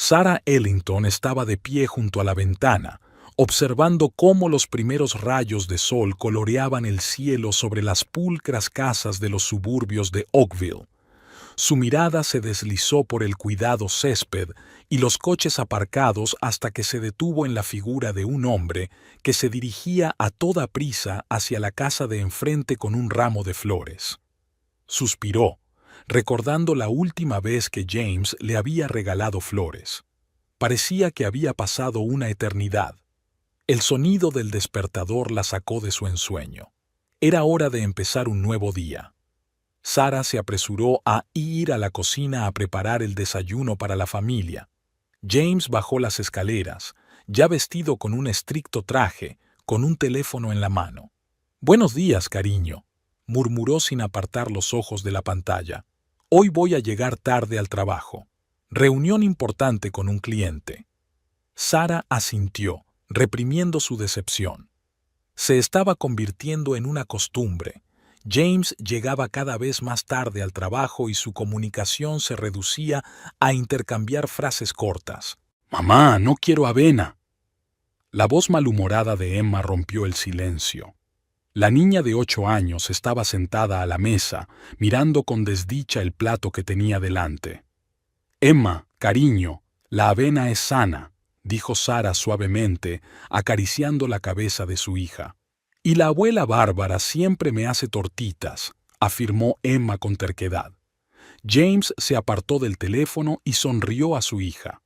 Sarah Ellington estaba de pie junto a la ventana, observando cómo los primeros rayos de sol coloreaban el cielo sobre las pulcras casas de los suburbios de Oakville. Su mirada se deslizó por el cuidado césped y los coches aparcados hasta que se detuvo en la figura de un hombre que se dirigía a toda prisa hacia la casa de enfrente con un ramo de flores. Suspiró, recordando la última vez que James le había regalado flores. Parecía que había pasado una eternidad. El sonido del despertador la sacó de su ensueño. Era hora de empezar un nuevo día. Sarah se apresuró a ir a la cocina a preparar el desayuno para la familia. James bajó las escaleras, ya vestido con un estricto traje, con un teléfono en la mano. «Buenos días, cariño», murmuró sin apartar los ojos de la pantalla. «Hoy voy a llegar tarde al trabajo. Reunión importante con un cliente». Sarah asintió, reprimiendo su decepción. Se estaba convirtiendo en una costumbre. James llegaba cada vez más tarde al trabajo y su comunicación se reducía a intercambiar frases cortas. «Mamá, no quiero avena». La voz malhumorada de Emma rompió el silencio. La niña de 8 años estaba sentada a la mesa, mirando con desdicha el plato que tenía delante. «Emma, cariño, la avena es sana», dijo Sarah suavemente, acariciando la cabeza de su hija. «Y la abuela Bárbara siempre me hace tortitas», afirmó Emma con terquedad. James se apartó del teléfono y sonrió a su hija.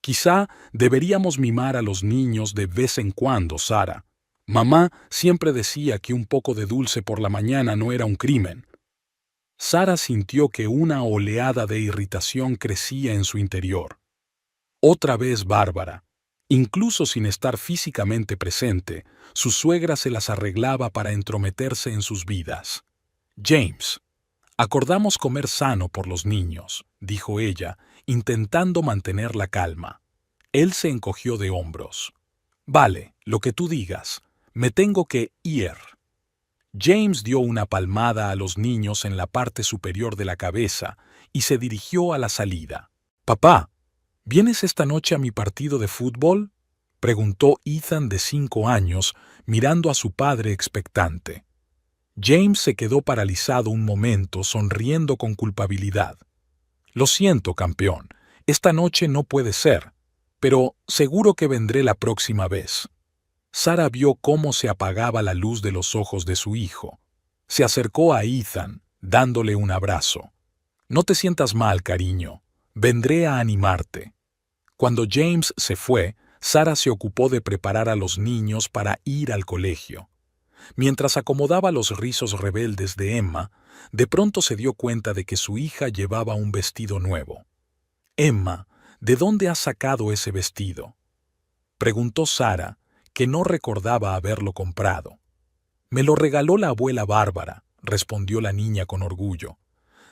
«Quizá deberíamos mimar a los niños de vez en cuando, Sarah. Mamá siempre decía que un poco de dulce por la mañana no era un crimen». Sarah sintió que una oleada de irritación crecía en su interior. Otra vez Bárbara. Incluso sin estar físicamente presente, su suegra se las arreglaba para entrometerse en sus vidas. «James, acordamos comer sano por los niños», dijo ella, intentando mantener la calma. Él se encogió de hombros. «Vale, lo que tú digas. Me tengo que ir». James dio una palmada a los niños en la parte superior de la cabeza y se dirigió a la salida. «Papá, ¿vienes esta noche a mi partido de fútbol?», preguntó Ethan de 5 años, mirando a su padre expectante. James se quedó paralizado un momento, sonriendo con culpabilidad. «Lo siento, campeón, esta noche no puede ser, pero seguro que vendré la próxima vez». Sarah vio cómo se apagaba la luz de los ojos de su hijo. Se acercó a Ethan, dándole un abrazo. «No te sientas mal, cariño. Vendré a animarte». Cuando James se fue, Sarah se ocupó de preparar a los niños para ir al colegio. Mientras acomodaba los rizos rebeldes de Emma, de pronto se dio cuenta de que su hija llevaba un vestido nuevo. «Emma, ¿de dónde has sacado ese vestido?», preguntó Sarah, que no recordaba haberlo comprado. «Me lo regaló la abuela Bárbara», respondió la niña con orgullo.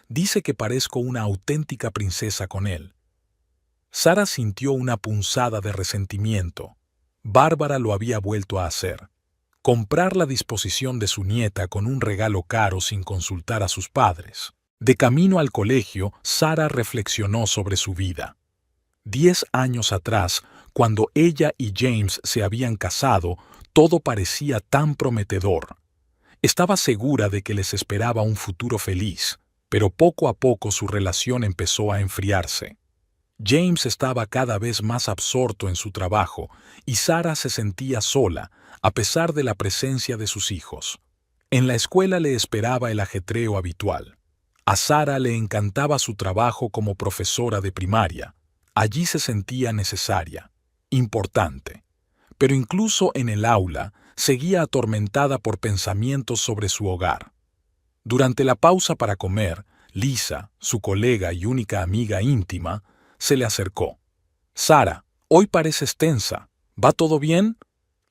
«Dice que parezco una auténtica princesa con él». Sarah sintió una punzada de resentimiento. Bárbara lo había vuelto a hacer. Comprar la disposición de su nieta con un regalo caro sin consultar a sus padres. De camino al colegio, Sarah reflexionó sobre su vida. 10 años atrás, cuando ella y James se habían casado, todo parecía tan prometedor. Estaba segura de que les esperaba un futuro feliz, pero poco a poco su relación empezó a enfriarse. James estaba cada vez más absorto en su trabajo y Sarah se sentía sola, a pesar de la presencia de sus hijos. En la escuela le esperaba el ajetreo habitual. A Sarah le encantaba su trabajo como profesora de primaria. Allí se sentía necesaria, importante. Pero incluso en el aula seguía atormentada por pensamientos sobre su hogar. Durante la pausa para comer, Lisa, su colega y única amiga íntima, se le acercó. «Sarah, hoy pareces tensa. ¿Va todo bien?»,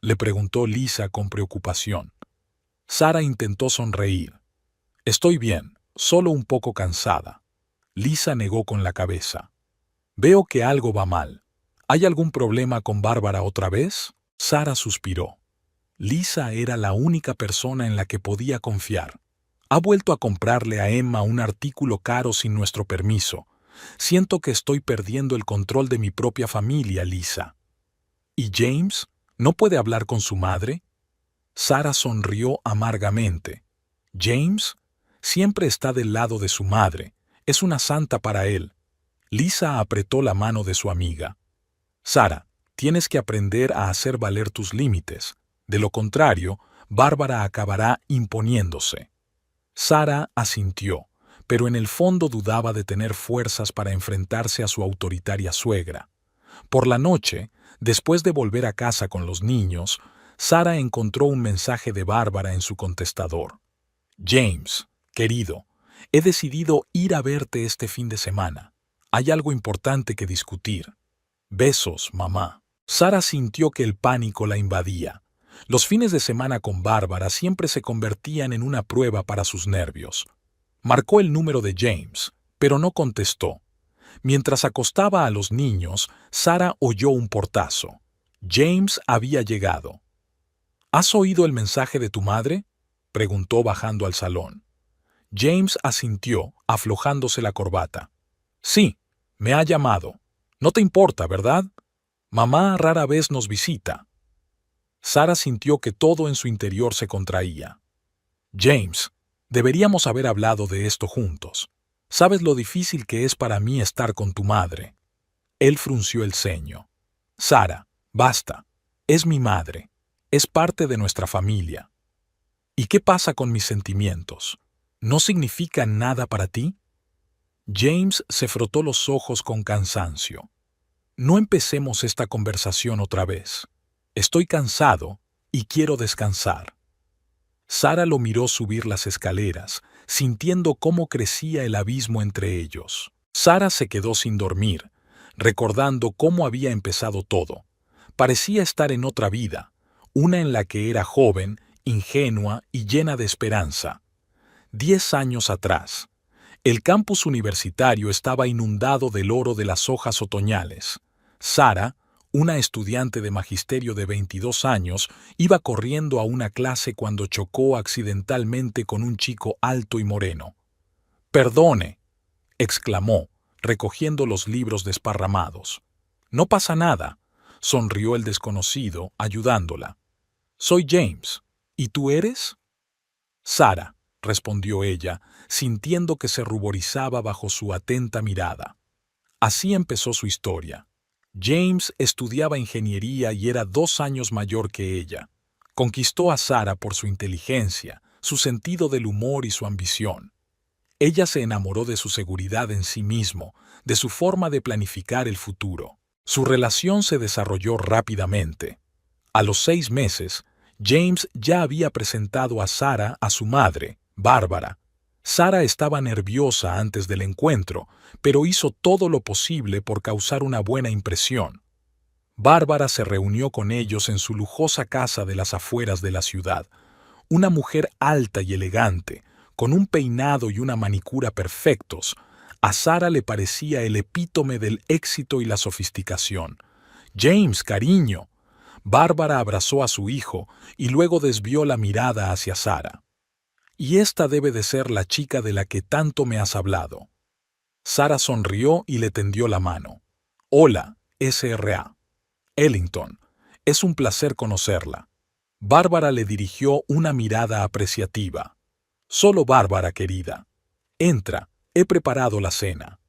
le preguntó Lisa con preocupación. Sarah intentó sonreír. «Estoy bien, solo un poco cansada». Lisa negó con la cabeza. «Veo que algo va mal. ¿Hay algún problema con Bárbara otra vez?». Sarah suspiró. Lisa era la única persona en la que podía confiar. «Ha vuelto a comprarle a Emma un artículo caro sin nuestro permiso. Siento que estoy perdiendo el control de mi propia familia, Lisa. ¿Y James? ¿No puede hablar con su madre? Sara sonrió amargamente. James siempre está del lado de su madre. Es una santa para él. Lisa apretó la mano de su amiga. Sara, tienes que aprender a hacer valer tus límites. De lo contrario, Bárbara acabará imponiéndose. Sara asintió, pero en el fondo dudaba de tener fuerzas para enfrentarse a su autoritaria suegra. Por la noche, después de volver a casa con los niños, Sara encontró un mensaje de Bárbara en su contestador. James, querido, he decidido ir a verte este fin de semana. Hay algo importante que discutir. Besos, mamá. Sara sintió que el pánico la invadía. Los fines de semana con Bárbara siempre se convertían en una prueba para sus nervios. Marcó el número de James, pero no contestó. Mientras acostaba a los niños, Sara oyó un portazo. James había llegado. ¿Has oído el mensaje de tu madre?, preguntó bajando al salón. James asintió, aflojándose la corbata. Sí, me ha llamado. No te importa, ¿verdad? Mamá rara vez nos visita. Sara sintió que todo en su interior se contraía. James, deberíamos haber hablado de esto juntos. Sabes lo difícil que es para mí estar con tu madre. Él frunció el ceño. Sara, basta. Es mi madre. Es parte de nuestra familia. ¿Y qué pasa con mis sentimientos? ¿No significan nada para ti? James se frotó los ojos con cansancio. No empecemos esta conversación otra vez. Estoy cansado y quiero descansar. Sara lo miró subir las escaleras, sintiendo cómo crecía el abismo entre ellos. Sara se quedó sin dormir, recordando cómo había empezado todo. Parecía estar en otra vida, una en la que era joven, ingenua y llena de esperanza. 10 años atrás, el campus universitario estaba inundado del oro de las hojas otoñales. Sara, una estudiante de magisterio de 22 años, iba corriendo a una clase cuando chocó accidentalmente con un chico alto y moreno. «Perdone», exclamó, recogiendo los libros desparramados. «No pasa nada», sonrió el desconocido, ayudándola. «Soy James. ¿Y tú eres?» «Sara», respondió ella, sintiendo que se ruborizaba bajo su atenta mirada. Así empezó su historia. James estudiaba ingeniería y era 2 años mayor que ella. Conquistó a Sara por su inteligencia, su sentido del humor y su ambición. Ella se enamoró de su seguridad en sí mismo, de su forma de planificar el futuro. Su relación se desarrolló rápidamente. A los 6 meses, James ya había presentado a Sara a su madre, Bárbara. Sara estaba nerviosa antes del encuentro, pero hizo todo lo posible por causar una buena impresión. Bárbara se reunió con ellos en su lujosa casa de las afueras de la ciudad. Una mujer alta y elegante, con un peinado y una manicura perfectos. A Sara le parecía el epítome del éxito y la sofisticación. «James, cariño». Bárbara abrazó a su hijo y luego desvió la mirada hacia Sara. «Y esta debe de ser la chica de la que tanto me has hablado». Sara sonrió y le tendió la mano. «Hola, S.R.A. Ellington. Es un placer conocerla». Bárbara le dirigió una mirada apreciativa. «Solo Bárbara, querida. Entra, he preparado la cena».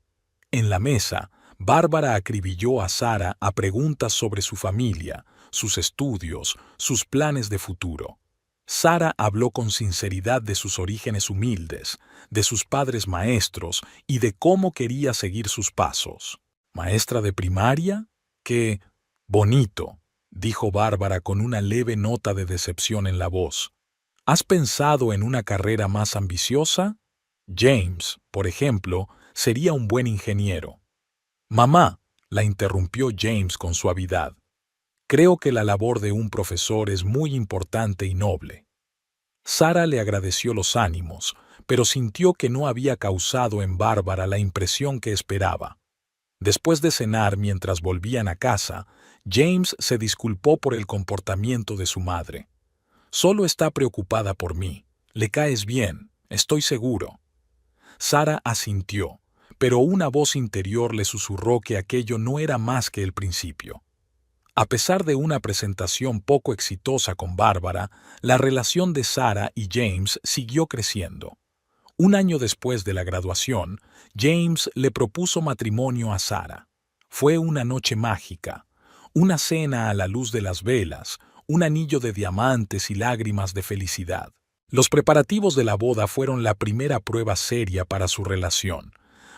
En la mesa, Bárbara acribilló a Sara a preguntas sobre su familia, sus estudios, sus planes de futuro. Sara habló con sinceridad de sus orígenes humildes, de sus padres maestros y de cómo quería seguir sus pasos. «¿Maestra de primaria? ¡Qué bonito!», dijo Bárbara con una leve nota de decepción en la voz. «¿Has pensado en una carrera más ambiciosa? James, por ejemplo, sería un buen ingeniero». «Mamá», la interrumpió James con suavidad. «Creo que la labor de un profesor es muy importante y noble». Sara le agradeció los ánimos, pero sintió que no había causado en Bárbara la impresión que esperaba. Después de cenar mientras volvían a casa, James se disculpó por el comportamiento de su madre. «Solo está preocupada por mí. Le caes bien, estoy seguro». Sara asintió, pero una voz interior le susurró que aquello no era más que el principio. A pesar de una presentación poco exitosa con Bárbara, la relación de Sarah y James siguió creciendo. Un año después de la graduación, James le propuso matrimonio a Sarah. Fue una noche mágica, una cena a la luz de las velas, un anillo de diamantes y lágrimas de felicidad. Los preparativos de la boda fueron la primera prueba seria para su relación.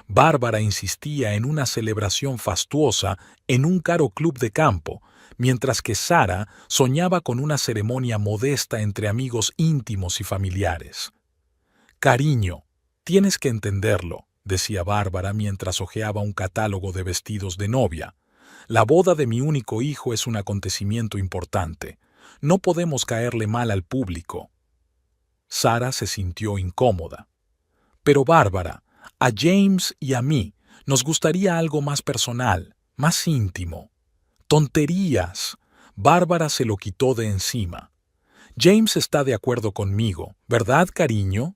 Bárbara insistía en una celebración fastuosa en un caro club de campo, mientras que Sarah soñaba con una ceremonia modesta entre amigos íntimos y familiares. «Cariño, tienes que entenderlo», decía Bárbara mientras hojeaba un catálogo de vestidos de novia. «La boda de mi único hijo es un acontecimiento importante. No podemos caerle mal al público». Sarah se sintió incómoda. «Pero Bárbara, a James y a mí nos gustaría algo más personal, más íntimo». «Tonterías». Bárbara se lo quitó de encima. «James está de acuerdo conmigo, ¿verdad, cariño?»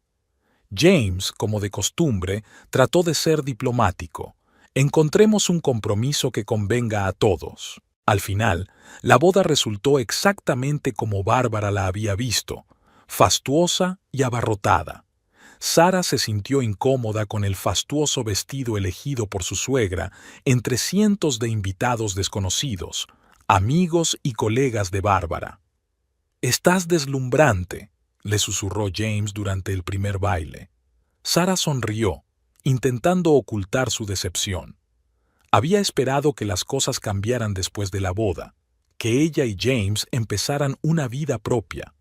James, como de costumbre, trató de ser diplomático. «Encontremos un compromiso que convenga a todos». Al final, la boda resultó exactamente como Bárbara la había visto, fastuosa y abarrotada. Sarah se sintió incómoda con el fastuoso vestido elegido por su suegra entre cientos de invitados desconocidos, amigos y colegas de Bárbara. «Estás deslumbrante», le susurró James durante el primer baile. Sarah sonrió, intentando ocultar su decepción. Había esperado que las cosas cambiaran después de la boda, que ella y James empezaran una vida propia.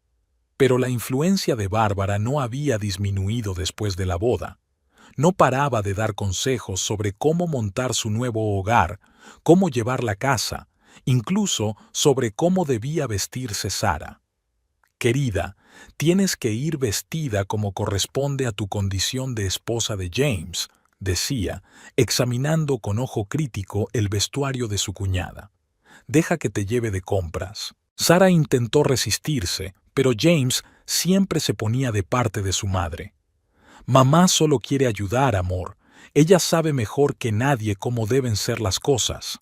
Pero la influencia de Bárbara no había disminuido después de la boda. No paraba de dar consejos sobre cómo montar su nuevo hogar, cómo llevar la casa, incluso sobre cómo debía vestirse Sarah. «Querida, tienes que ir vestida como corresponde a tu condición de esposa de James», decía, examinando con ojo crítico el vestuario de su cuñada. «Deja que te lleve de compras». Sarah intentó resistirse, pero James siempre se ponía de parte de su madre. «Mamá solo quiere ayudar, amor. Ella sabe mejor que nadie cómo deben ser las cosas».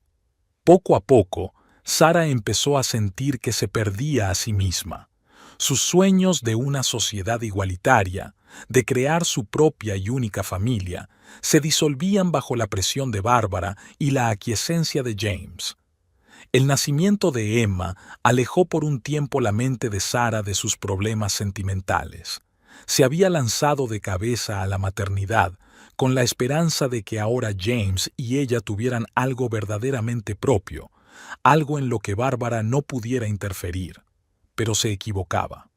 Poco a poco, Sarah empezó a sentir que se perdía a sí misma. Sus sueños de una sociedad igualitaria, de crear su propia y única familia, se disolvían bajo la presión de Bárbara y la aquiescencia de James. El nacimiento de Emma alejó por un tiempo la mente de Sarah de sus problemas sentimentales. Se había lanzado de cabeza a la maternidad, con la esperanza de que ahora James y ella tuvieran algo verdaderamente propio, algo en lo que Bárbara no pudiera interferir. Pero se equivocaba.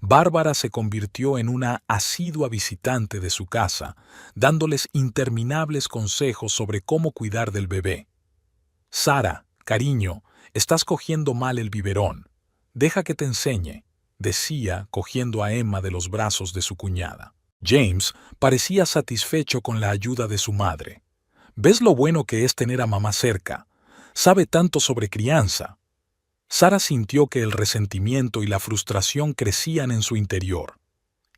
Bárbara se convirtió en una asidua visitante de su casa, dándoles interminables consejos sobre cómo cuidar del bebé. «Sarah, cariño, estás cogiendo mal el biberón. Deja que te enseñe», decía, cogiendo a Emma de los brazos de su cuñada. James parecía satisfecho con la ayuda de su madre. «¿Ves lo bueno que es tener a mamá cerca? Sabe tanto sobre crianza». Sarah sintió que el resentimiento y la frustración crecían en su interior.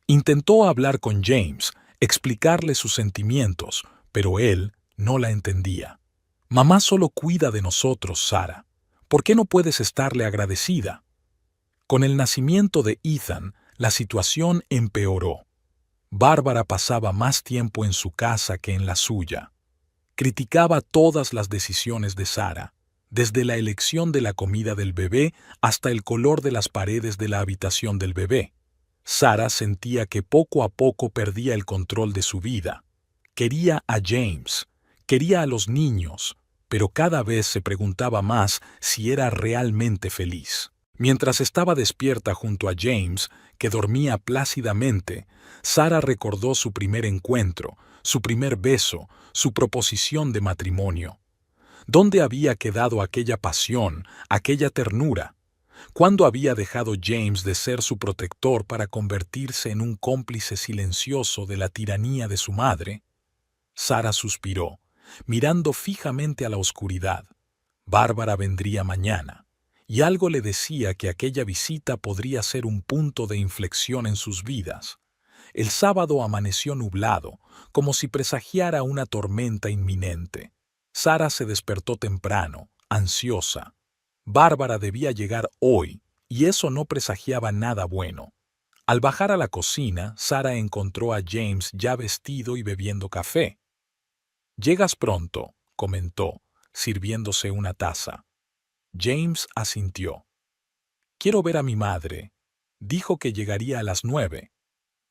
Intentó hablar con James, explicarle sus sentimientos, pero él no la entendía. «Mamá solo cuida de nosotros, Sarah. ¿Por qué no puedes estarle agradecida?» Con el nacimiento de Ethan, la situación empeoró. Bárbara pasaba más tiempo en su casa que en la suya. Criticaba todas las decisiones de Sarah, desde la elección de la comida del bebé hasta el color de las paredes de la habitación del bebé. Sarah sentía que poco a poco perdía el control de su vida. Quería a James, quería a los niños, pero cada vez se preguntaba más si era realmente feliz. Mientras estaba despierta junto a James, que dormía plácidamente, Sarah recordó su primer encuentro, su primer beso, su proposición de matrimonio. ¿Dónde había quedado aquella pasión, aquella ternura? ¿Cuándo había dejado James de ser su protector para convertirse en un cómplice silencioso de la tiranía de su madre? Sarah suspiró, mirando fijamente a la oscuridad. Bárbara vendría mañana, y algo le decía que aquella visita podría ser un punto de inflexión en sus vidas. El sábado amaneció nublado, como si presagiara una tormenta inminente. Sara se despertó temprano, ansiosa. Bárbara debía llegar hoy, y eso no presagiaba nada bueno. Al bajar a la cocina, Sara encontró a James ya vestido y bebiendo café. «Llegas pronto», comentó, sirviéndose una taza. James asintió. «Quiero ver a mi madre. Dijo que llegaría a las 9».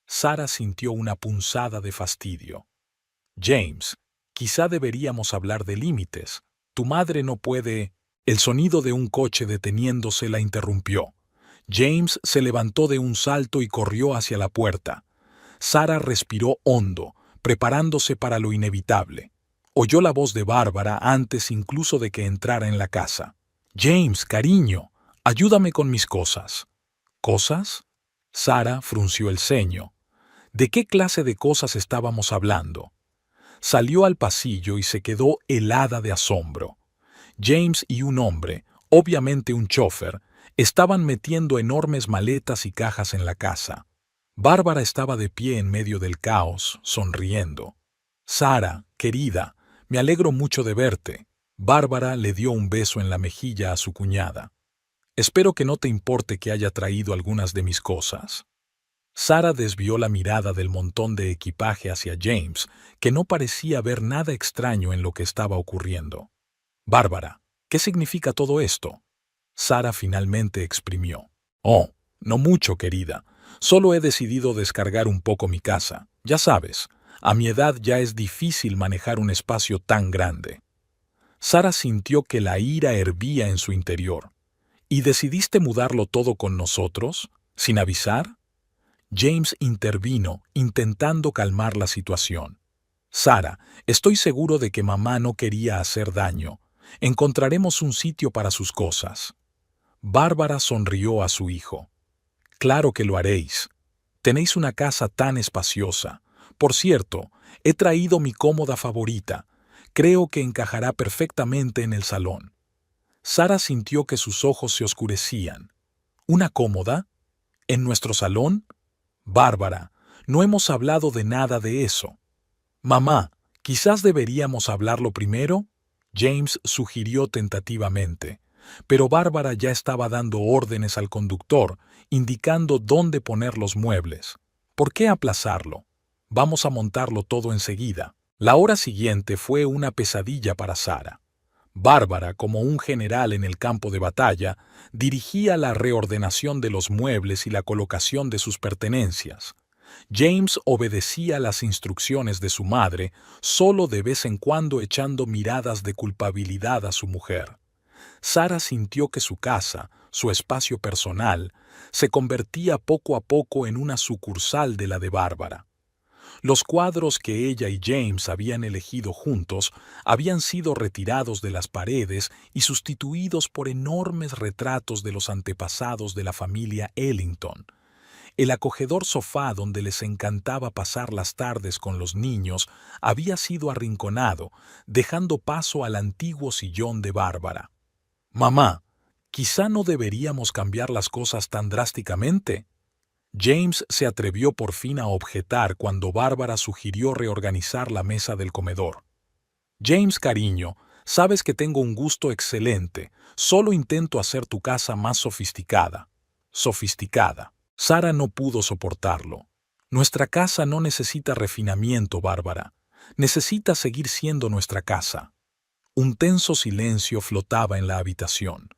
Sara sintió una punzada de fastidio. «James, quizá deberíamos hablar de límites. Tu madre no puede...» El sonido de un coche deteniéndose la interrumpió. James se levantó de un salto y corrió hacia la puerta. Sara respiró hondo, preparándose para lo inevitable. Oyó la voz de Bárbara antes incluso de que entrara en la casa. «James, cariño, ayúdame con mis cosas». «¿Cosas?» Sara frunció el ceño. ¿De qué clase de cosas estábamos hablando? Salió al pasillo y se quedó helada de asombro. James y un hombre, obviamente un chófer, estaban metiendo enormes maletas y cajas en la casa. Bárbara estaba de pie en medio del caos, sonriendo. «Sara, querida, me alegro mucho de verte». Bárbara le dio un beso en la mejilla a su cuñada. «Espero que no te importe que haya traído algunas de mis cosas». Sara desvió la mirada del montón de equipaje hacia James, que no parecía ver nada extraño en lo que estaba ocurriendo. «Bárbara, ¿qué significa todo esto?». Sara finalmente exprimió. «Oh, no mucho, querida. Solo he decidido descargar un poco mi casa. Ya sabes, a mi edad ya es difícil manejar un espacio tan grande». Sara sintió que la ira hervía en su interior. «¿Y decidiste mudarlo todo con nosotros? ¿Sin avisar?». James intervino, intentando calmar la situación. «Sara, estoy seguro de que mamá no quería hacer daño. Encontraremos un sitio para sus cosas». Bárbara sonrió a su hijo. «Claro que lo haréis. Tenéis una casa tan espaciosa. Por cierto, he traído mi cómoda favorita. Creo que encajará perfectamente en el salón». Sara sintió que sus ojos se oscurecían. «¿Una cómoda? ¿En nuestro salón?». «Bárbara, no hemos hablado de nada de eso». «Mamá, quizás deberíamos hablarlo primero», James sugirió tentativamente, pero Bárbara ya estaba dando órdenes al conductor, indicando dónde poner los muebles. «¿Por qué aplazarlo? Vamos a montarlo todo enseguida». La hora siguiente fue una pesadilla para Sara. Bárbara, como un general en el campo de batalla, dirigía la reordenación de los muebles y la colocación de sus pertenencias. James obedecía las instrucciones de su madre, solo de vez en cuando echando miradas de culpabilidad a su mujer. Sara sintió que su casa, su espacio personal, se convertía poco a poco en una sucursal de la de Bárbara. Los cuadros que ella y James habían elegido juntos habían sido retirados de las paredes y sustituidos por enormes retratos de los antepasados de la familia Ellington. El acogedor sofá donde les encantaba pasar las tardes con los niños había sido arrinconado, dejando paso al antiguo sillón de Bárbara. «Mamá, quizá no deberíamos cambiar las cosas tan drásticamente». James se atrevió por fin a objetar cuando Bárbara sugirió reorganizar la mesa del comedor. «James, cariño, sabes que tengo un gusto excelente, solo intento hacer tu casa más sofisticada». «Sofisticada». Sara no pudo soportarlo. «Nuestra casa no necesita refinamiento, Bárbara. Necesita seguir siendo nuestra casa». Un tenso silencio flotaba en la habitación.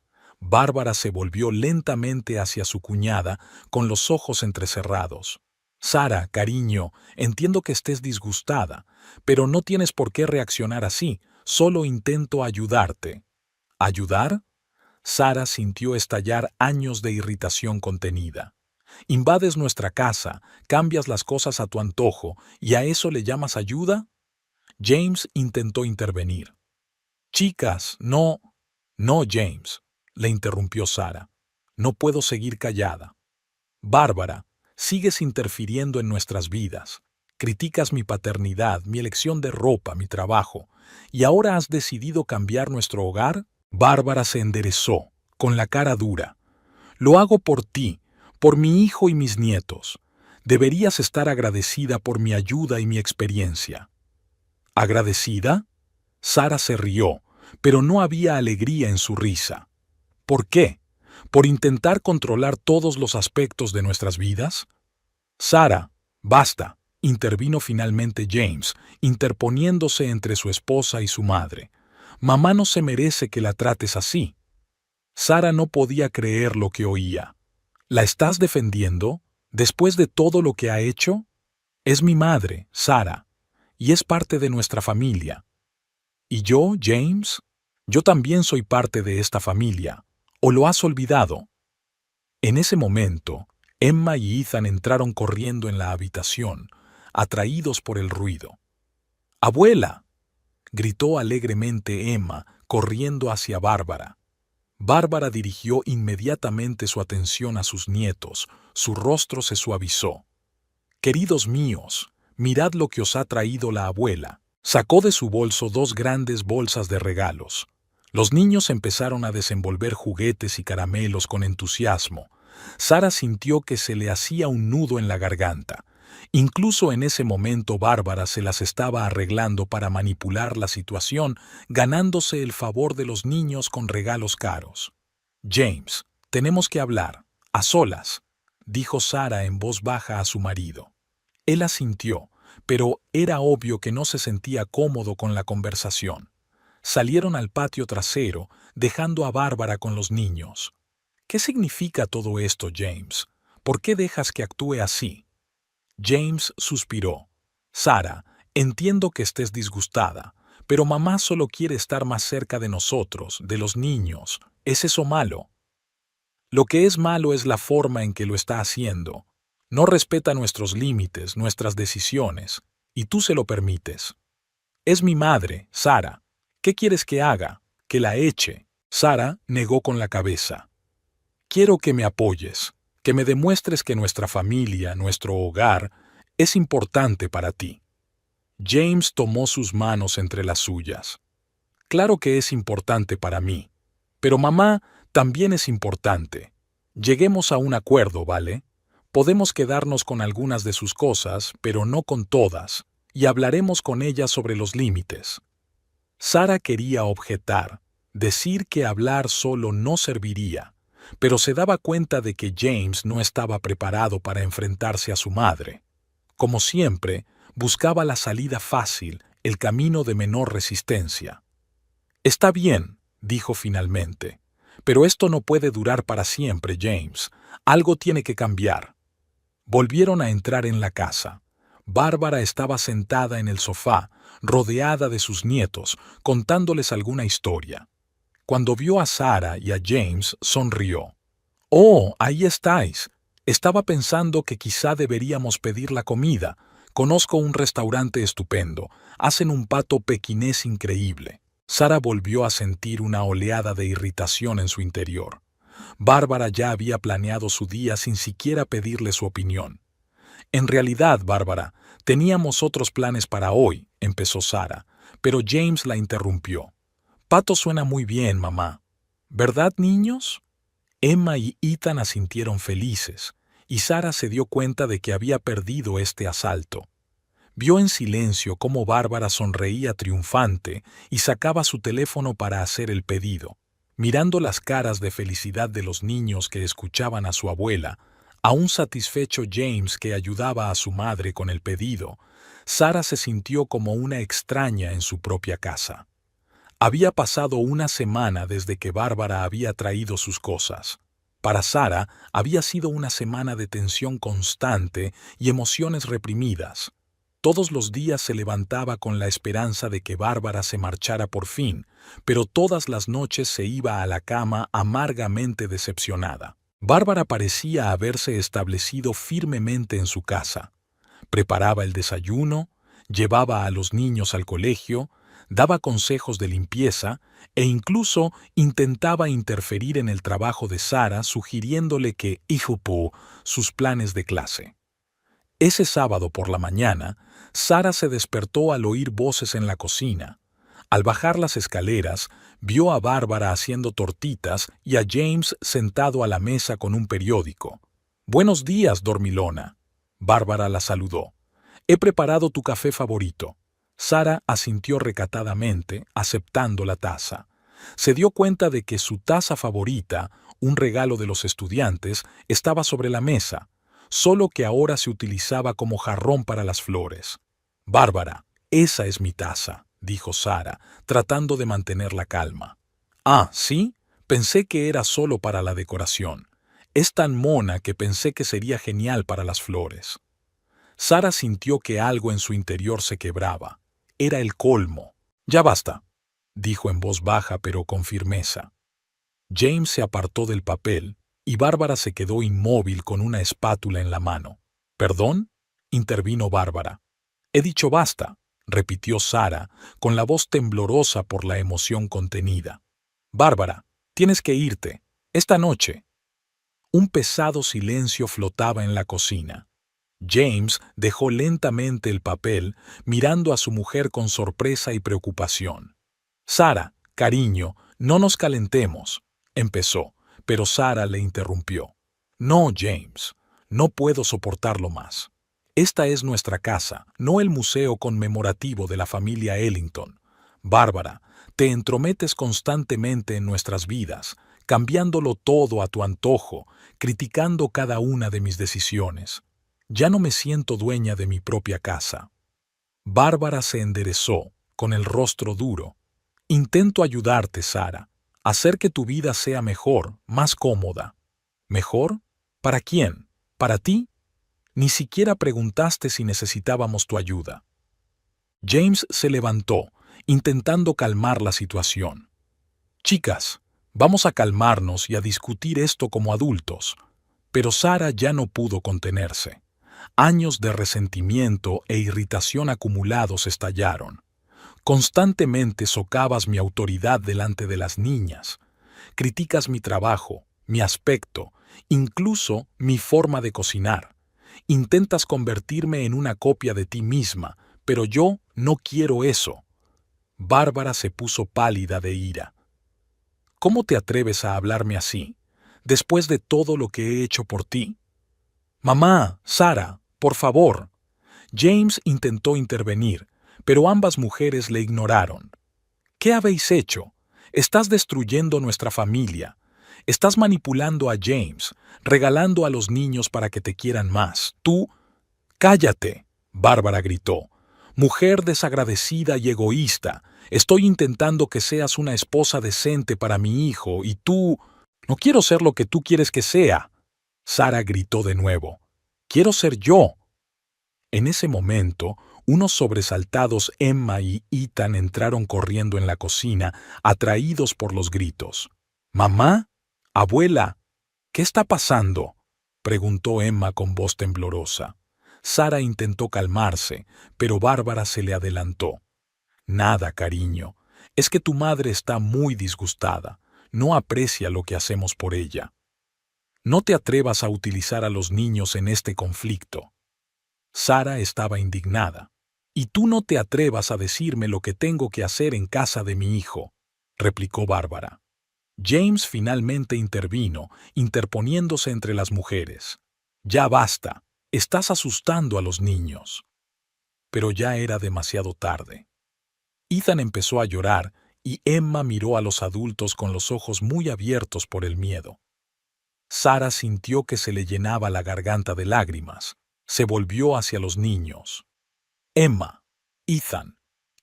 Bárbara se volvió lentamente hacia su cuñada, con los ojos entrecerrados. «Sara, cariño, entiendo que estés disgustada, pero no tienes por qué reaccionar así. Solo intento ayudarte». «¿Ayudar?». Sara sintió estallar años de irritación contenida. «¿Invades nuestra casa, cambias las cosas a tu antojo y a eso le llamas ayuda?». James intentó intervenir. «Chicas, no». «No, James», le interrumpió Sara. «No puedo seguir callada». «Bárbara, sigues interfiriendo en nuestras vidas. Criticas mi paternidad, mi elección de ropa, mi trabajo. ¿Y ahora has decidido cambiar nuestro hogar?». Bárbara se enderezó, con la cara dura. «Lo hago por ti, por mi hijo y mis nietos. Deberías estar agradecida por mi ayuda y mi experiencia. ¿Agradecida? Sara se rió, pero no había alegría en su risa. ¿Por qué? ¿Por intentar controlar todos los aspectos de nuestras vidas? Sara, basta, intervino finalmente James, interponiéndose entre su esposa y su madre. Mamá no se merece que la trates así. Sara no podía creer lo que oía. ¿La estás defendiendo? ¿Después de todo lo que ha hecho? Es mi madre, Sara, y es parte de nuestra familia. ¿Y yo, James? Yo también soy parte de esta familia. ¿O lo has olvidado? En ese momento, Emma y Ethan entraron corriendo en la habitación, atraídos por el ruido. ¡Abuela!, gritó alegremente Emma, corriendo hacia Bárbara. Bárbara dirigió inmediatamente su atención a sus nietos, su rostro se suavizó. «Queridos míos, mirad lo que os ha traído la abuela». Sacó de su bolso 2 grandes bolsas de regalos. Los niños empezaron a desenvolver juguetes y caramelos con entusiasmo. Sara sintió que se le hacía un nudo en la garganta. Incluso en ese momento Bárbara se las estaba arreglando para manipular la situación, ganándose el favor de los niños con regalos caros. «James, tenemos que hablar, a solas», dijo Sara en voz baja a su marido. Él asintió, pero era obvio que no se sentía cómodo con la conversación. Salieron al patio trasero, dejando a Bárbara con los niños. «¿Qué significa todo esto, James? ¿Por qué dejas que actúe así?» James suspiró. «Sara, entiendo que estés disgustada, pero mamá solo quiere estar más cerca de nosotros, de los niños. ¿Es eso malo?» «Lo que es malo es la forma en que lo está haciendo. No respeta nuestros límites, nuestras decisiones, y tú se lo permites. Es mi madre, Sara. ¿Qué quieres que haga? ¿Que la eche?» Sara negó con la cabeza. «Quiero que me apoyes, que me demuestres que nuestra familia, nuestro hogar, es importante para ti». James tomó sus manos entre las suyas. «Claro que es importante para mí, pero mamá también es importante. Lleguemos a un acuerdo, ¿vale? Podemos quedarnos con algunas de sus cosas, pero no con todas, y hablaremos con ella sobre los límites». Sara quería objetar, decir que hablar solo no serviría, pero se daba cuenta de que James no estaba preparado para enfrentarse a su madre. Como siempre, buscaba la salida fácil, el camino de menor resistencia. «Está bien», dijo finalmente, «pero esto no puede durar para siempre, James. Algo tiene que cambiar». Volvieron a entrar en la casa. Bárbara estaba sentada en el sofá, rodeada de sus nietos, contándoles alguna historia. Cuando vio a Sara y a James, sonrió. «Oh, ahí estáis. Estaba pensando que quizá deberíamos pedir la comida. Conozco un restaurante estupendo. Hacen un pato pequinés increíble». Sara volvió a sentir una oleada de irritación en su interior. Bárbara ya había planeado su día sin siquiera pedirle su opinión. «En realidad, Bárbara, teníamos otros planes para hoy», empezó Sara, pero James la interrumpió. «Pato suena muy bien, mamá. ¿Verdad, niños?» Emma y Ethan asintieron felices, y Sara se dio cuenta de que había perdido este asalto. Vio en silencio cómo Bárbara sonreía triunfante y sacaba su teléfono para hacer el pedido. Mirando las caras de felicidad de los niños que escuchaban a su abuela, a un satisfecho James que ayudaba a su madre con el pedido, Sara se sintió como una extraña en su propia casa. Había pasado una semana desde que Bárbara había traído sus cosas. Para Sara había sido una semana de tensión constante y emociones reprimidas. Todos los días se levantaba con la esperanza de que Bárbara se marchara por fin, pero todas las noches se iba a la cama amargamente decepcionada. Bárbara parecía haberse establecido firmemente en su casa. Preparaba el desayuno, llevaba a los niños al colegio, daba consejos de limpieza e incluso intentaba interferir en el trabajo de Sara sugiriéndole que hijupó sus planes de clase. Ese sábado por la mañana, Sara se despertó al oír voces en la cocina. Al bajar las escaleras, vio a Bárbara haciendo tortitas y a James sentado a la mesa con un periódico. «Buenos días, dormilona». Bárbara la saludó. He preparado tu café favorito. Sara asintió recatadamente, aceptando la taza. Se dio cuenta de que su taza favorita, un regalo de los estudiantes, estaba sobre la mesa, solo que ahora se utilizaba como jarrón para las flores. Bárbara, esa es mi taza, dijo Sara, tratando de mantener la calma. Ah, ¿sí? Pensé que era solo para la decoración. Es tan mona que pensé que sería genial para las flores. Sara sintió que algo en su interior se quebraba. Era el colmo. Ya basta, dijo en voz baja pero con firmeza. James se apartó del papel y Bárbara se quedó inmóvil con una espátula en la mano. ¿Perdón? Intervino Bárbara. He dicho basta, repitió Sara, con la voz temblorosa por la emoción contenida. Bárbara, tienes que irte. Esta noche. Un pesado silencio flotaba en la cocina. James dejó lentamente el papel, mirando a su mujer con sorpresa y preocupación. Sara, cariño, no nos calentemos, empezó, pero Sara le interrumpió. No, James, no puedo soportarlo más. Esta es nuestra casa, no el museo conmemorativo de la familia Ellington. Bárbara, te entrometes constantemente en nuestras vidas, cambiándolo todo a tu antojo, criticando cada una de mis decisiones. Ya no me siento dueña de mi propia casa. Bárbara se enderezó, con el rostro duro. Intento ayudarte, Sara, hacer que tu vida sea mejor, más cómoda. ¿Mejor? ¿Para quién? ¿Para ti? Ni siquiera preguntaste si necesitábamos tu ayuda. James se levantó, intentando calmar la situación. Chicas, vamos a calmarnos y a discutir esto como adultos. Pero Sara ya no pudo contenerse. Años de resentimiento e irritación acumulados estallaron. Constantemente socavas mi autoridad delante de las niñas. Criticas mi trabajo, mi aspecto, incluso mi forma de cocinar. Intentas convertirme en una copia de ti misma, pero yo no quiero eso. Bárbara se puso pálida de ira. ¿Cómo te atreves a hablarme así, después de todo lo que he hecho por ti? Mamá, Sara, por favor. James intentó intervenir, pero ambas mujeres le ignoraron. ¿Qué habéis hecho? Estás destruyendo nuestra familia. Estás manipulando a James, regalando a los niños para que te quieran más. Tú... ¡Cállate!, Bárbara gritó. Mujer desagradecida y egoísta, estoy intentando que seas una esposa decente para mi hijo y tú... No quiero ser lo que tú quieres que sea. Sara gritó de nuevo. Quiero ser yo. En ese momento, unos sobresaltados Emma y Ethan entraron corriendo en la cocina, atraídos por los gritos. «¿Mamá? Abuela, ¿qué está pasando?», preguntó Emma con voz temblorosa. Sara intentó calmarse, pero Bárbara se le adelantó. «Nada, cariño. Es que tu madre está muy disgustada. No aprecia lo que hacemos por ella. No te atrevas a utilizar a los niños en este conflicto». Sara estaba indignada. «Y tú no te atrevas a decirme lo que tengo que hacer en casa de mi hijo», replicó Bárbara. James finalmente intervino, interponiéndose entre las mujeres. «Ya basta, estás asustando a los niños». Pero ya era demasiado tarde. Ethan empezó a llorar y Emma miró a los adultos con los ojos muy abiertos por el miedo. Sara sintió que se le llenaba la garganta de lágrimas. Se volvió hacia los niños. «Emma, Ethan,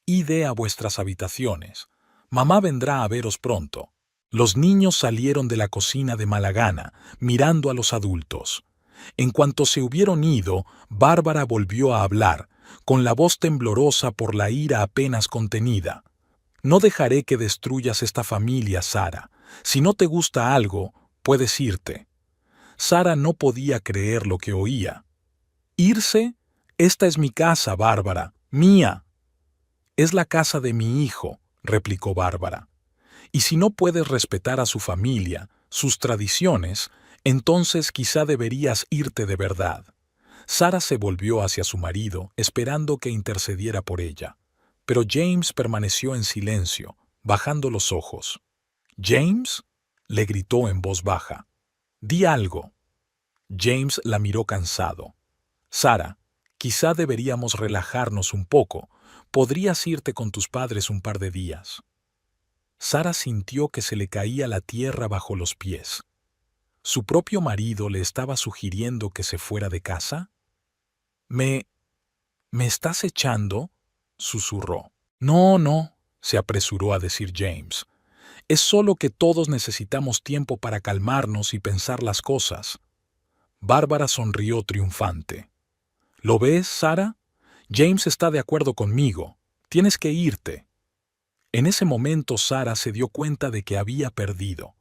id a vuestras habitaciones. Mamá vendrá a veros pronto». Los niños salieron de la cocina de mala gana, mirando a los adultos. En cuanto se hubieron ido, Bárbara volvió a hablar, con la voz temblorosa por la ira apenas contenida. «No dejaré que destruyas esta familia, Sara. Si no te gusta algo, puedes irte». Sara no podía creer lo que oía. «¿Irse? Esta es mi casa, Bárbara, mía». «Es la casa de mi hijo», replicó Bárbara. «Y si no puedes respetar a su familia, sus tradiciones, entonces quizá deberías irte de verdad». Sara se volvió hacia su marido, esperando que intercediera por ella. Pero James permaneció en silencio, bajando los ojos. «¿James?», le gritó en voz baja. «Di algo». James la miró cansado. Sara, quizá deberíamos relajarnos un poco. Podrías irte con tus padres un par de días. Sara sintió que se le caía la tierra bajo los pies. ¿Su propio marido le estaba sugiriendo que se fuera de casa? ¿Me estás echando?, susurró. No, no, se apresuró a decir James. Es solo que todos necesitamos tiempo para calmarnos y pensar las cosas. Bárbara sonrió triunfante. ¿Lo ves, Sara? James está de acuerdo conmigo. Tienes que irte. En ese momento Sara se dio cuenta de que había perdido.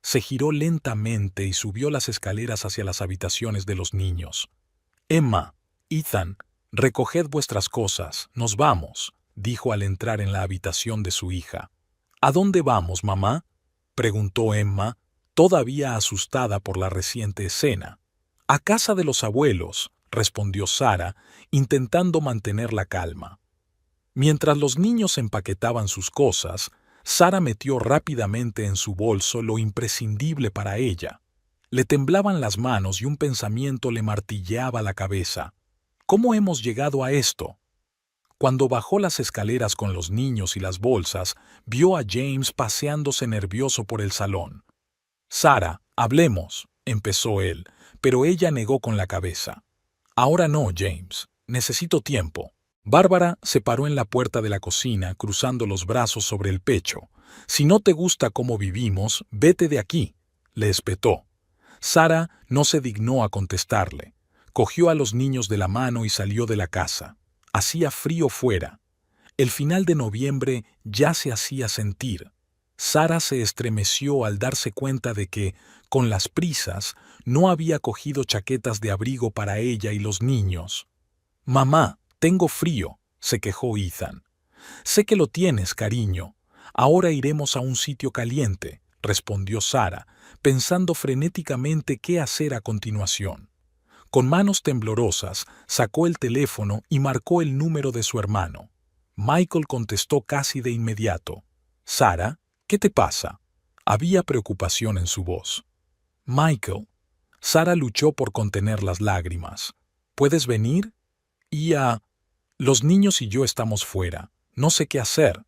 Se giró lentamente y subió las escaleras hacia las habitaciones de los niños. Emma, Ethan, recoged vuestras cosas, nos vamos, dijo al entrar en la habitación de su hija. ¿A dónde vamos, mamá?, preguntó Emma, todavía asustada por la reciente escena. A casa de los abuelos, respondió Sara, intentando mantener la calma. Mientras los niños empaquetaban sus cosas, Sara metió rápidamente en su bolso lo imprescindible para ella. Le temblaban las manos y un pensamiento le martilleaba la cabeza. ¿Cómo hemos llegado a esto? Cuando bajó las escaleras con los niños y las bolsas, vio a James paseándose nervioso por el salón. Sara, hablemos, empezó él, pero ella negó con la cabeza. Ahora no, James. Necesito tiempo. Bárbara se paró en la puerta de la cocina, cruzando los brazos sobre el pecho. Si no te gusta cómo vivimos, vete de aquí, le espetó. Sara no se dignó a contestarle. Cogió a los niños de la mano y salió de la casa. Hacía frío fuera. El final de noviembre ya se hacía sentir. Sara se estremeció al darse cuenta de que, con las prisas, no había cogido chaquetas de abrigo para ella y los niños. «Mamá, tengo frío», se quejó Ethan. «Sé que lo tienes, cariño. Ahora iremos a un sitio caliente», respondió Sara, pensando frenéticamente qué hacer a continuación. Con manos temblorosas, sacó el teléfono y marcó el número de su hermano. Michael contestó casi de inmediato. «Sara, ¿qué te pasa?». Había preocupación en su voz. «Michael». Sara luchó por contener las lágrimas. «¿Puedes venir?» Los niños y yo estamos fuera. No sé qué hacer».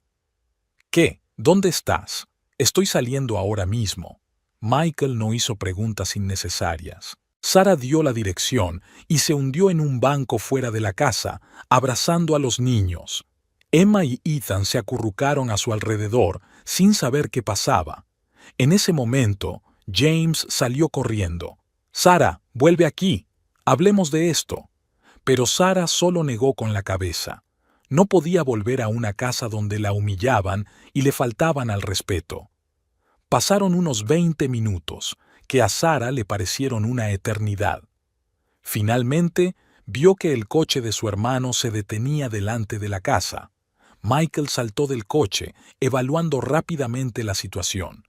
«¿Qué? ¿Dónde estás?» «Estoy saliendo ahora mismo». Michael no hizo preguntas innecesarias. Sara dio la dirección y se hundió en un banco fuera de la casa, abrazando a los niños. Emma y Ethan se acurrucaron a su alrededor, sin saber qué pasaba. En ese momento, James salió corriendo. «Sara, vuelve aquí. Hablemos de esto». Pero Sara solo negó con la cabeza. No podía volver a una casa donde la humillaban y le faltaban al respeto. Pasaron unos 20 minutos, que a Sara le parecieron una eternidad. Finalmente, vio que el coche de su hermano se detenía delante de la casa. Michael saltó del coche, evaluando rápidamente la situación.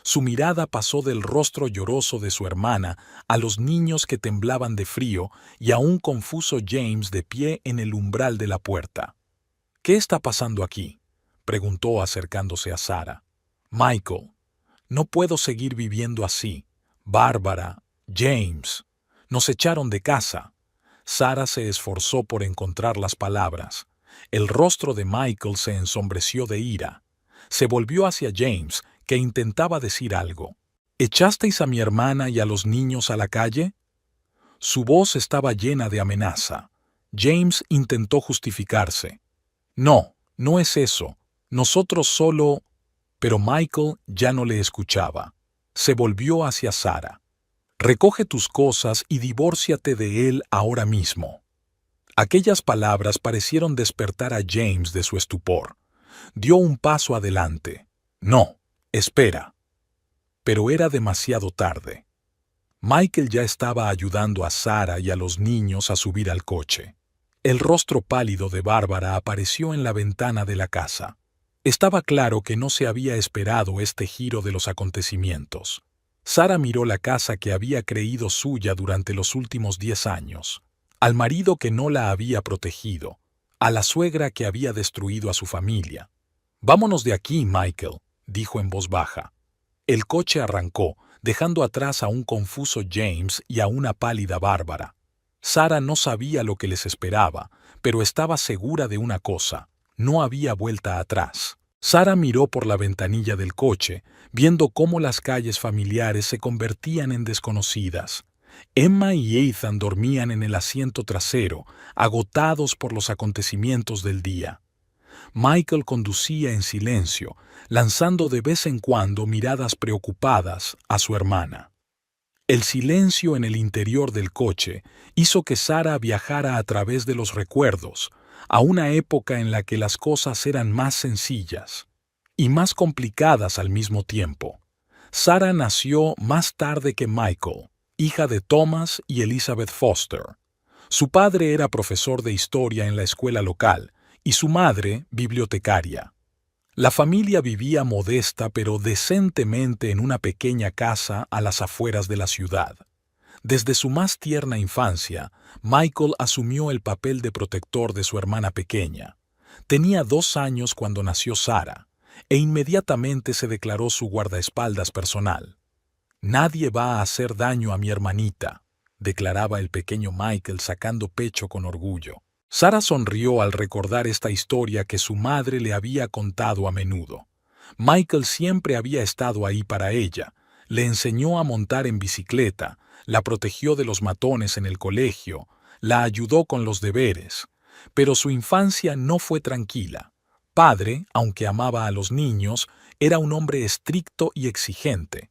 Su mirada pasó del rostro lloroso de su hermana a los niños que temblaban de frío y a un confuso James de pie en el umbral de la puerta. «¿Qué está pasando aquí?», preguntó acercándose a Sara. «Michael, no puedo seguir viviendo así. Bárbara, James, nos echaron de casa». Sara se esforzó por encontrar las palabras. El rostro de Michael se ensombreció de ira. Se volvió hacia James, que intentaba decir algo. «¿Echasteis a mi hermana y a los niños a la calle?». Su voz estaba llena de amenaza. James intentó justificarse. «No, no es eso. Nosotros solo…». Pero Michael ya no le escuchaba. Se volvió hacia Sara. «Recoge tus cosas y divórciate de él ahora mismo». Aquellas palabras parecieron despertar a James de su estupor. Dio un paso adelante. «No, espera». Pero era demasiado tarde. Michael ya estaba ayudando a Sara y a los niños a subir al coche. El rostro pálido de Bárbara apareció en la ventana de la casa. Estaba claro que no se había esperado este giro de los acontecimientos. Sara miró la casa que había creído suya durante los últimos 10 años, al marido que no la había protegido, a la suegra que había destruido a su familia. «Vámonos de aquí, Michael», dijo en voz baja. El coche arrancó, dejando atrás a un confuso James y a una pálida Bárbara. Sara no sabía lo que les esperaba, pero estaba segura de una cosa: no había vuelta atrás. Sara miró por la ventanilla del coche, viendo cómo las calles familiares se convertían en desconocidas. Emma y Ethan dormían en el asiento trasero, agotados por los acontecimientos del día. Michael conducía en silencio, lanzando de vez en cuando miradas preocupadas a su hermana. El silencio en el interior del coche hizo que Sara viajara a través de los recuerdos, a una época en la que las cosas eran más sencillas y más complicadas al mismo tiempo. Sara nació más tarde que Michael, hija de Thomas y Elizabeth Foster. Su padre era profesor de historia en la escuela local y su madre bibliotecaria. La familia vivía modesta pero decentemente en una pequeña casa a las afueras de la ciudad. Desde su más tierna infancia, Michael asumió el papel de protector de su hermana pequeña. Tenía 2 años cuando nació Sara, e inmediatamente se declaró su guardaespaldas personal. «Nadie va a hacer daño a mi hermanita», declaraba el pequeño Michael sacando pecho con orgullo. Sara sonrió al recordar esta historia que su madre le había contado a menudo. Michael siempre había estado ahí para ella, le enseñó a montar en bicicleta, la protegió de los matones en el colegio, la ayudó con los deberes. Pero su infancia no fue tranquila. Padre, aunque amaba a los niños, era un hombre estricto y exigente.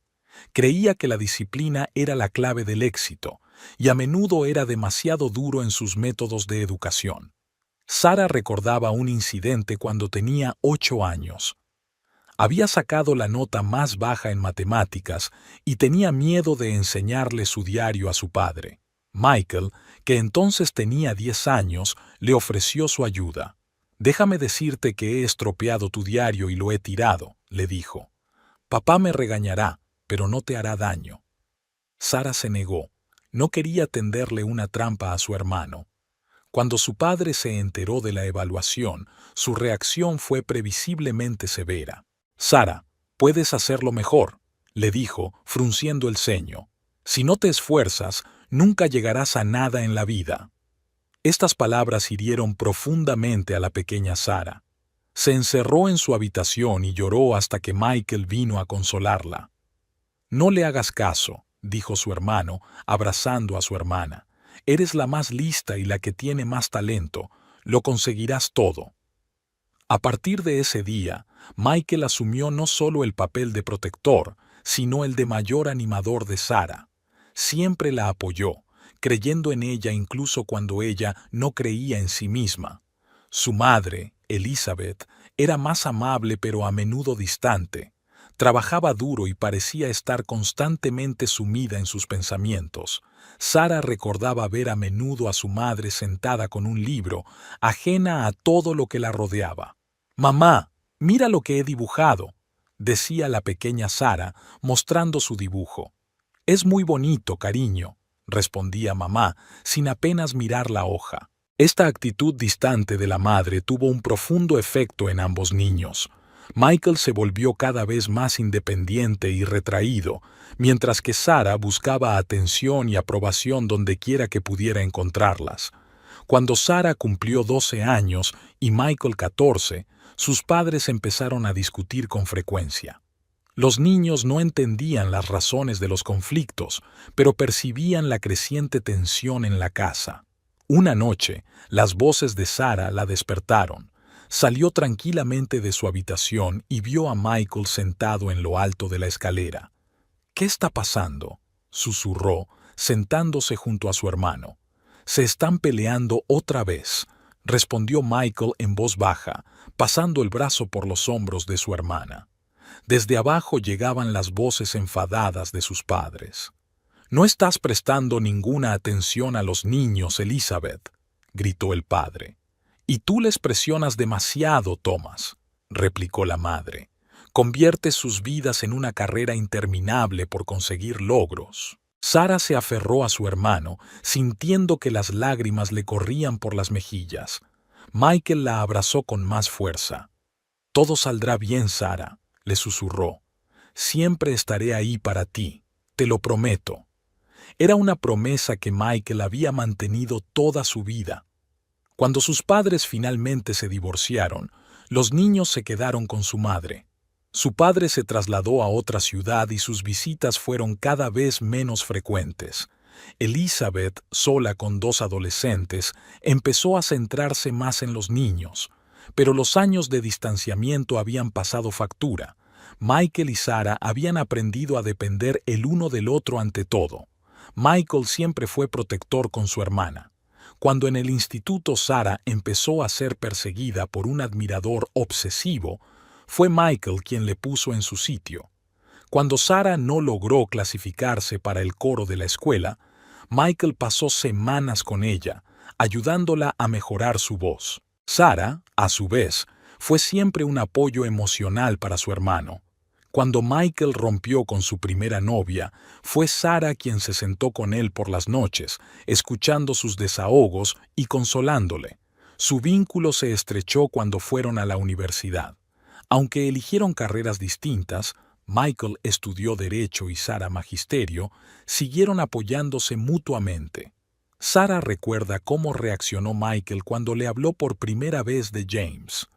Creía que la disciplina era la clave del éxito, y a menudo era demasiado duro en sus métodos de educación. Sara recordaba un incidente cuando tenía 8 años. Había sacado la nota más baja en matemáticas y tenía miedo de enseñarle su diario a su padre. Michael, que entonces tenía 10 años, le ofreció su ayuda. «Déjame decirte que he estropeado tu diario y lo he tirado», le dijo. «Papá me regañará, pero no te hará daño». Sara se negó. No quería tenderle una trampa a su hermano. Cuando su padre se enteró de la evaluación, su reacción fue previsiblemente severa. «Sara, puedes hacerlo mejor», le dijo, frunciendo el ceño. «Si no te esfuerzas, nunca llegarás a nada en la vida». Estas palabras hirieron profundamente a la pequeña Sara. Se encerró en su habitación y lloró hasta que Michael vino a consolarla. «No le hagas caso», dijo su hermano, abrazando a su hermana. «Eres la más lista y la que tiene más talento. Lo conseguirás todo». A partir de ese día, Michael asumió no solo el papel de protector, sino el de mayor animador de Sara. Siempre la apoyó, creyendo en ella incluso cuando ella no creía en sí misma. Su madre, Elizabeth, era más amable pero a menudo distante. Trabajaba duro y parecía estar constantemente sumida en sus pensamientos. Sara recordaba ver a menudo a su madre sentada con un libro, ajena a todo lo que la rodeaba. «Mamá, mira lo que he dibujado», decía la pequeña Sara, mostrando su dibujo. «Es muy bonito, cariño», respondía mamá, sin apenas mirar la hoja. Esta actitud distante de la madre tuvo un profundo efecto en ambos niños. Michael se volvió cada vez más independiente y retraído, mientras que Sara buscaba atención y aprobación dondequiera que pudiera encontrarlas. Cuando Sara cumplió 12 años y Michael 14, sus padres empezaron a discutir con frecuencia. Los niños no entendían las razones de los conflictos, pero percibían la creciente tensión en la casa. Una noche, las voces de Sara la despertaron. Salió tranquilamente de su habitación y vio a Michael sentado en lo alto de la escalera. «¿Qué está pasando?», susurró, sentándose junto a su hermano. «Se están peleando otra vez», respondió Michael en voz baja, pasando el brazo por los hombros de su hermana. Desde abajo llegaban las voces enfadadas de sus padres. «No estás prestando ninguna atención a los niños, Elizabeth», gritó el padre. «Y tú les presionas demasiado, Thomas», replicó la madre. «Conviertes sus vidas en una carrera interminable por conseguir logros». Sara se aferró a su hermano, sintiendo que las lágrimas le corrían por las mejillas. Michael la abrazó con más fuerza. «Todo saldrá bien, Sara», le susurró. «Siempre estaré ahí para ti, te lo prometo». Era una promesa que Michael había mantenido toda su vida. Cuando sus padres finalmente se divorciaron, los niños se quedaron con su madre. Su padre se trasladó a otra ciudad y sus visitas fueron cada vez menos frecuentes. Elizabeth, sola con 2 adolescentes, empezó a centrarse más en los niños, pero los años de distanciamiento habían pasado factura. Michael y Sarah habían aprendido a depender el uno del otro ante todo. Michael siempre fue protector con su hermana. Cuando en el instituto Sarah empezó a ser perseguida por un admirador obsesivo, fue Michael quien le puso en su sitio. Cuando Sarah no logró clasificarse para el coro de la escuela, Michael pasó semanas con ella, ayudándola a mejorar su voz. Sarah, a su vez, fue siempre un apoyo emocional para su hermano. Cuando Michael rompió con su primera novia, fue Sarah quien se sentó con él por las noches, escuchando sus desahogos y consolándole. Su vínculo se estrechó cuando fueron a la universidad. Aunque eligieron carreras distintas, Michael estudió Derecho y Sarah Magisterio, siguieron apoyándose mutuamente. Sarah recuerda cómo reaccionó Michael cuando le habló por primera vez de James.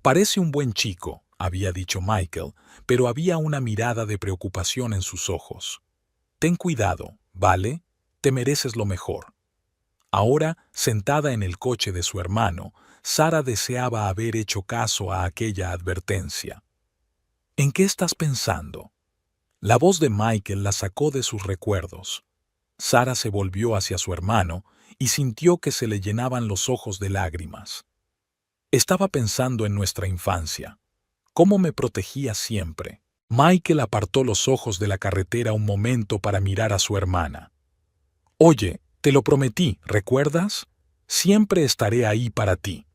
«Parece un buen chico», había dicho Michael, pero había una mirada de preocupación en sus ojos. «Ten cuidado, ¿vale? Te mereces lo mejor». Ahora, sentada en el coche de su hermano, Sarah deseaba haber hecho caso a aquella advertencia. «¿En qué estás pensando?». La voz de Michael la sacó de sus recuerdos. Sarah se volvió hacia su hermano y sintió que se le llenaban los ojos de lágrimas. «Estaba pensando en nuestra infancia. Cómo me protegía siempre». Michael apartó los ojos de la carretera un momento para mirar a su hermana. «Oye, te lo prometí, ¿recuerdas? Siempre estaré ahí para ti».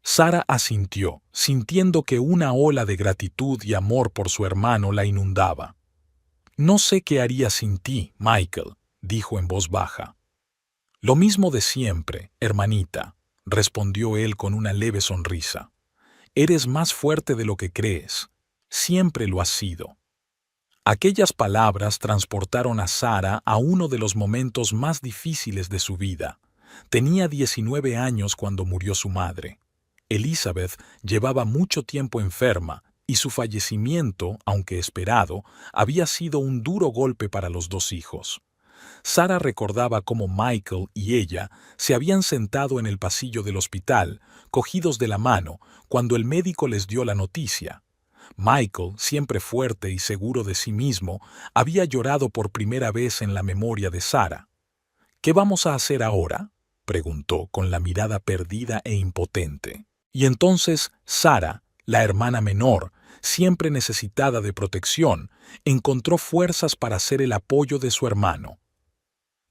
Sarah asintió, sintiendo que una ola de gratitud y amor por su hermano la inundaba. «No sé qué haría sin ti, Michael», dijo en voz baja. «Lo mismo de siempre, hermanita», respondió él con una leve sonrisa. «Eres más fuerte de lo que crees. Siempre lo has sido». Aquellas palabras transportaron a Sarah a uno de los momentos más difíciles de su vida. Tenía 19 años cuando murió su madre. Elizabeth llevaba mucho tiempo enferma y su fallecimiento, aunque esperado, había sido un duro golpe para los 2 hijos. Sarah recordaba cómo Michael y ella se habían sentado en el pasillo del hospital, cogidos de la mano, cuando el médico les dio la noticia. Michael, siempre fuerte y seguro de sí mismo, había llorado por primera vez en la memoria de Sarah. «¿Qué vamos a hacer ahora?», preguntó con la mirada perdida e impotente. Y entonces Sarah, la hermana menor, siempre necesitada de protección, encontró fuerzas para ser el apoyo de su hermano.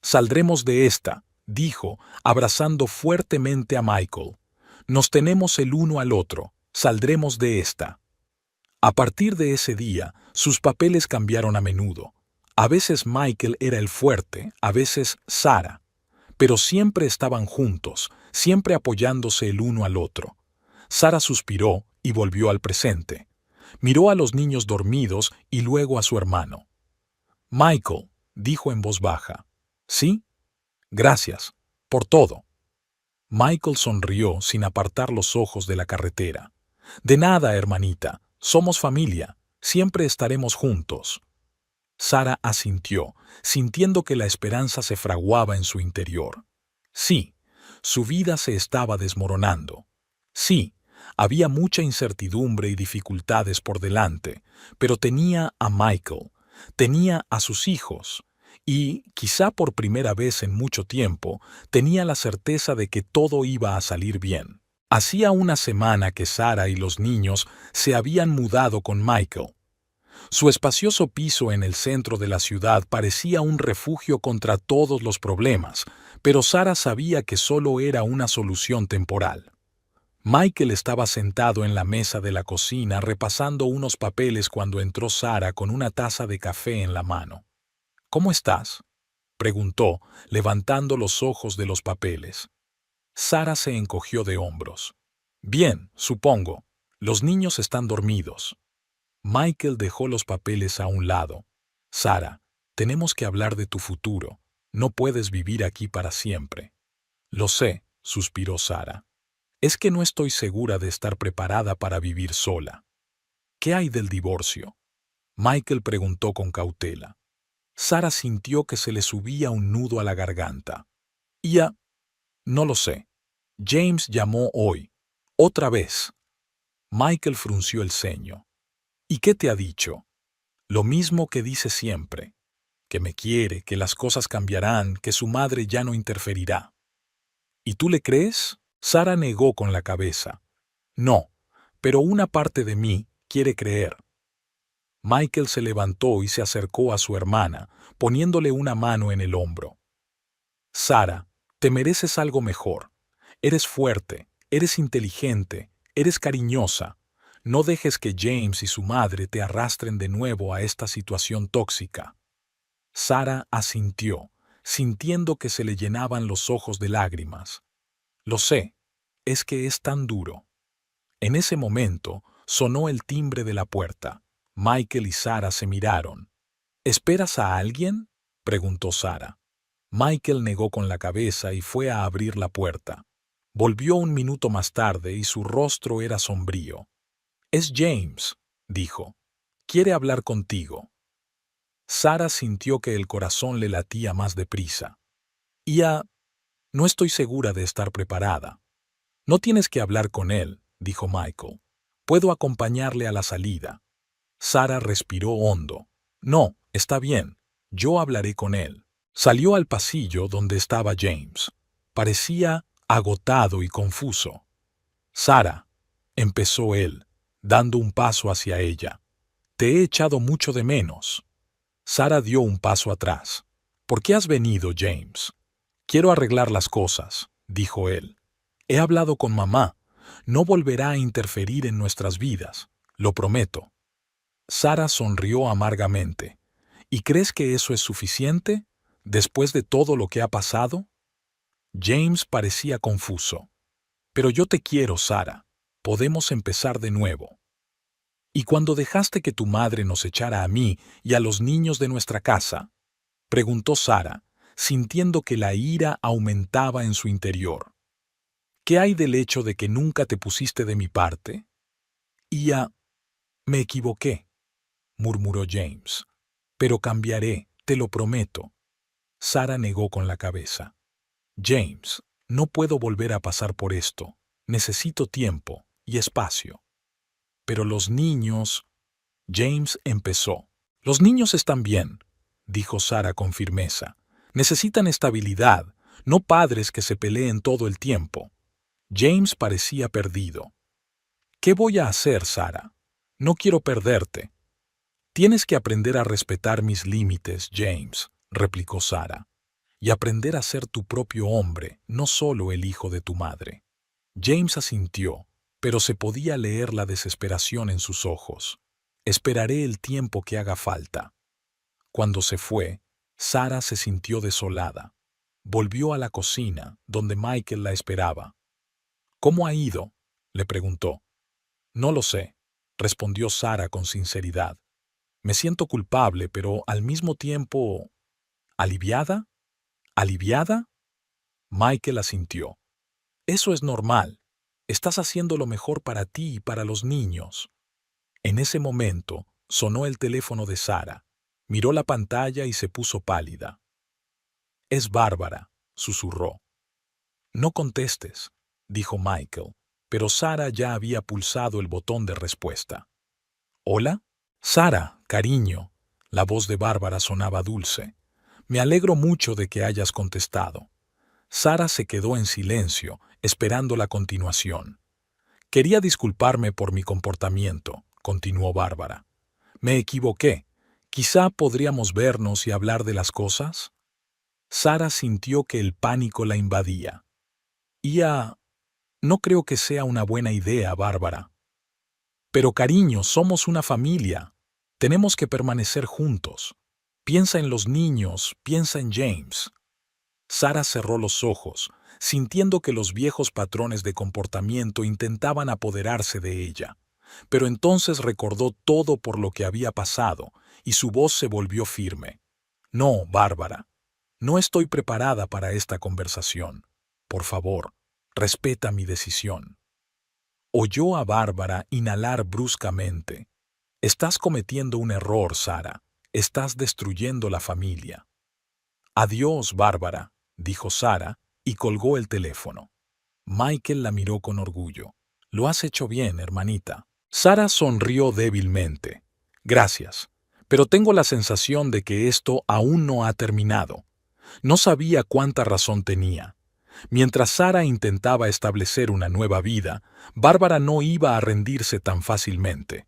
«Saldremos de esta», dijo, abrazando fuertemente a Michael. «Nos tenemos el uno al otro, saldremos de esta». A partir de ese día, sus papeles cambiaron a menudo. A veces Michael era el fuerte, a veces Sarah. Pero siempre estaban juntos, siempre apoyándose el uno al otro. Sarah suspiró y volvió al presente. Miró a los niños dormidos y luego a su hermano. «Michael», dijo en voz baja. «¿Sí? Gracias. Por todo». Michael sonrió sin apartar los ojos de la carretera. «De nada, hermanita. Somos familia. Siempre estaremos juntos». Sarah asintió, sintiendo que la esperanza se fraguaba en su interior. Sí, su vida se estaba desmoronando. Sí, había mucha incertidumbre y dificultades por delante, pero tenía a Michael, tenía a sus hijos, y, quizá por primera vez en mucho tiempo, tenía la certeza de que todo iba a salir bien. Hacía una semana que Sarah y los niños se habían mudado con Michael. Su espacioso piso en el centro de la ciudad parecía un refugio contra todos los problemas, pero Sarah sabía que solo era una solución temporal. Michael estaba sentado en la mesa de la cocina repasando unos papeles cuando entró Sarah con una taza de café en la mano. «¿Cómo estás?», preguntó, levantando los ojos de los papeles. Sarah se encogió de hombros. «Bien, supongo. Los niños están dormidos». Michael dejó los papeles a un lado. «Sarah, tenemos que hablar de tu futuro. No puedes vivir aquí para siempre. Lo sé, suspiró Sara. Es que no estoy segura de estar preparada para vivir sola. ¿Qué hay del divorcio? Michael preguntó con cautela. Sara sintió que se le subía un nudo a la garganta. No lo sé. James llamó hoy. Otra vez. Michael frunció el ceño. ¿Y qué te ha dicho? Lo mismo que dice siempre. Que me quiere, que las cosas cambiarán, que su madre ya no interferirá. ¿Y tú le crees? Sara negó con la cabeza. No, pero una parte de mí quiere creer. Michael se levantó y se acercó a su hermana, poniéndole una mano en el hombro. Sara, te mereces algo mejor. Eres fuerte, eres inteligente, eres cariñosa. No dejes que James y su madre te arrastren de nuevo a esta situación tóxica. Sara asintió, sintiendo que se le llenaban los ojos de lágrimas. Lo sé, es que es tan duro. En ese momento sonó el timbre de la puerta. Michael y Sara se miraron. ¿Esperas a alguien?, preguntó Sara. Michael negó con la cabeza y fue a abrir la puerta. Volvió un minuto más tarde y su rostro era sombrío. «Es James», dijo. «Quiere hablar contigo». Sara sintió que el corazón le latía más deprisa. No estoy segura de estar preparada. No tienes que hablar con él, dijo Michael. Puedo acompañarle a la salida. Sara respiró hondo. No, está bien. Yo hablaré con él. Salió al pasillo donde estaba James. Parecía agotado y confuso. Sara, empezó él, dando un paso hacia ella. Te he echado mucho de menos. Sara dio un paso atrás. ¿Por qué has venido, James? Quiero arreglar las cosas, dijo él. He hablado con mamá. No volverá a interferir en nuestras vidas, lo prometo. Sara sonrió amargamente. ¿Y crees que eso es suficiente, después de todo lo que ha pasado? James parecía confuso. Pero yo te quiero, Sara. Podemos empezar de nuevo. ¿Y cuando dejaste que tu madre nos echara a mí y a los niños de nuestra casa?, preguntó Sara, sintiendo que la ira aumentaba en su interior. ¿Qué hay del hecho de que nunca te pusiste de mi parte? Me equivoqué, murmuró James. Pero cambiaré, te lo prometo. Sara negó con la cabeza. James, no puedo volver a pasar por esto. Necesito tiempo y espacio. Pero los niños... James empezó. Los niños están bien, dijo Sara con firmeza. Necesitan estabilidad, no padres que se peleen todo el tiempo. James parecía perdido. ¿Qué voy a hacer, Sara? No quiero perderte. Tienes que aprender a respetar mis límites, James, replicó Sara, y aprender a ser tu propio hombre, no solo el hijo de tu madre. James asintió, pero se podía leer la desesperación en sus ojos. Esperaré el tiempo que haga falta. Cuando se fue, Sara se sintió desolada. Volvió a la cocina, donde Michael la esperaba. ¿Cómo ha ido?, le preguntó. No lo sé, respondió Sara con sinceridad. Me siento culpable, pero al mismo tiempo... ¿Aliviada? ¿Aliviada? Michael asintió. Eso es normal. Estás haciendo lo mejor para ti y para los niños. En ese momento, sonó el teléfono de Sara. Miró la pantalla y se puso pálida. Es Bárbara, susurró. No contestes, dijo Michael, pero Sara ya había pulsado el botón de respuesta. ¿Hola? Sara, cariño. La voz de Bárbara sonaba dulce. Me alegro mucho de que hayas contestado. Sara se quedó en silencio, esperando la continuación. Quería disculparme por mi comportamiento, continuó Bárbara. Me equivoqué. Quizá podríamos vernos y hablar de las cosas. Sara sintió que el pánico la invadía. No creo que sea una buena idea, Bárbara. Pero cariño, somos una familia. Tenemos que permanecer juntos. Piensa en los niños, piensa en James. Sara cerró los ojos, sintiendo que los viejos patrones de comportamiento intentaban apoderarse de ella. Pero entonces recordó todo por lo que había pasado, y su voz se volvió firme. No, Bárbara, no estoy preparada para esta conversación. Por favor, respeta mi decisión. Oyó a Bárbara inhalar bruscamente. Estás cometiendo un error, Sara. Estás destruyendo la familia. Adiós, Bárbara, dijo Sara, y colgó el teléfono. Michael la miró con orgullo. Lo has hecho bien, hermanita. Sara sonrió débilmente. Gracias, pero tengo la sensación de que esto aún no ha terminado. No sabía cuánta razón tenía. Mientras Sara intentaba establecer una nueva vida, Bárbara no iba a rendirse tan fácilmente.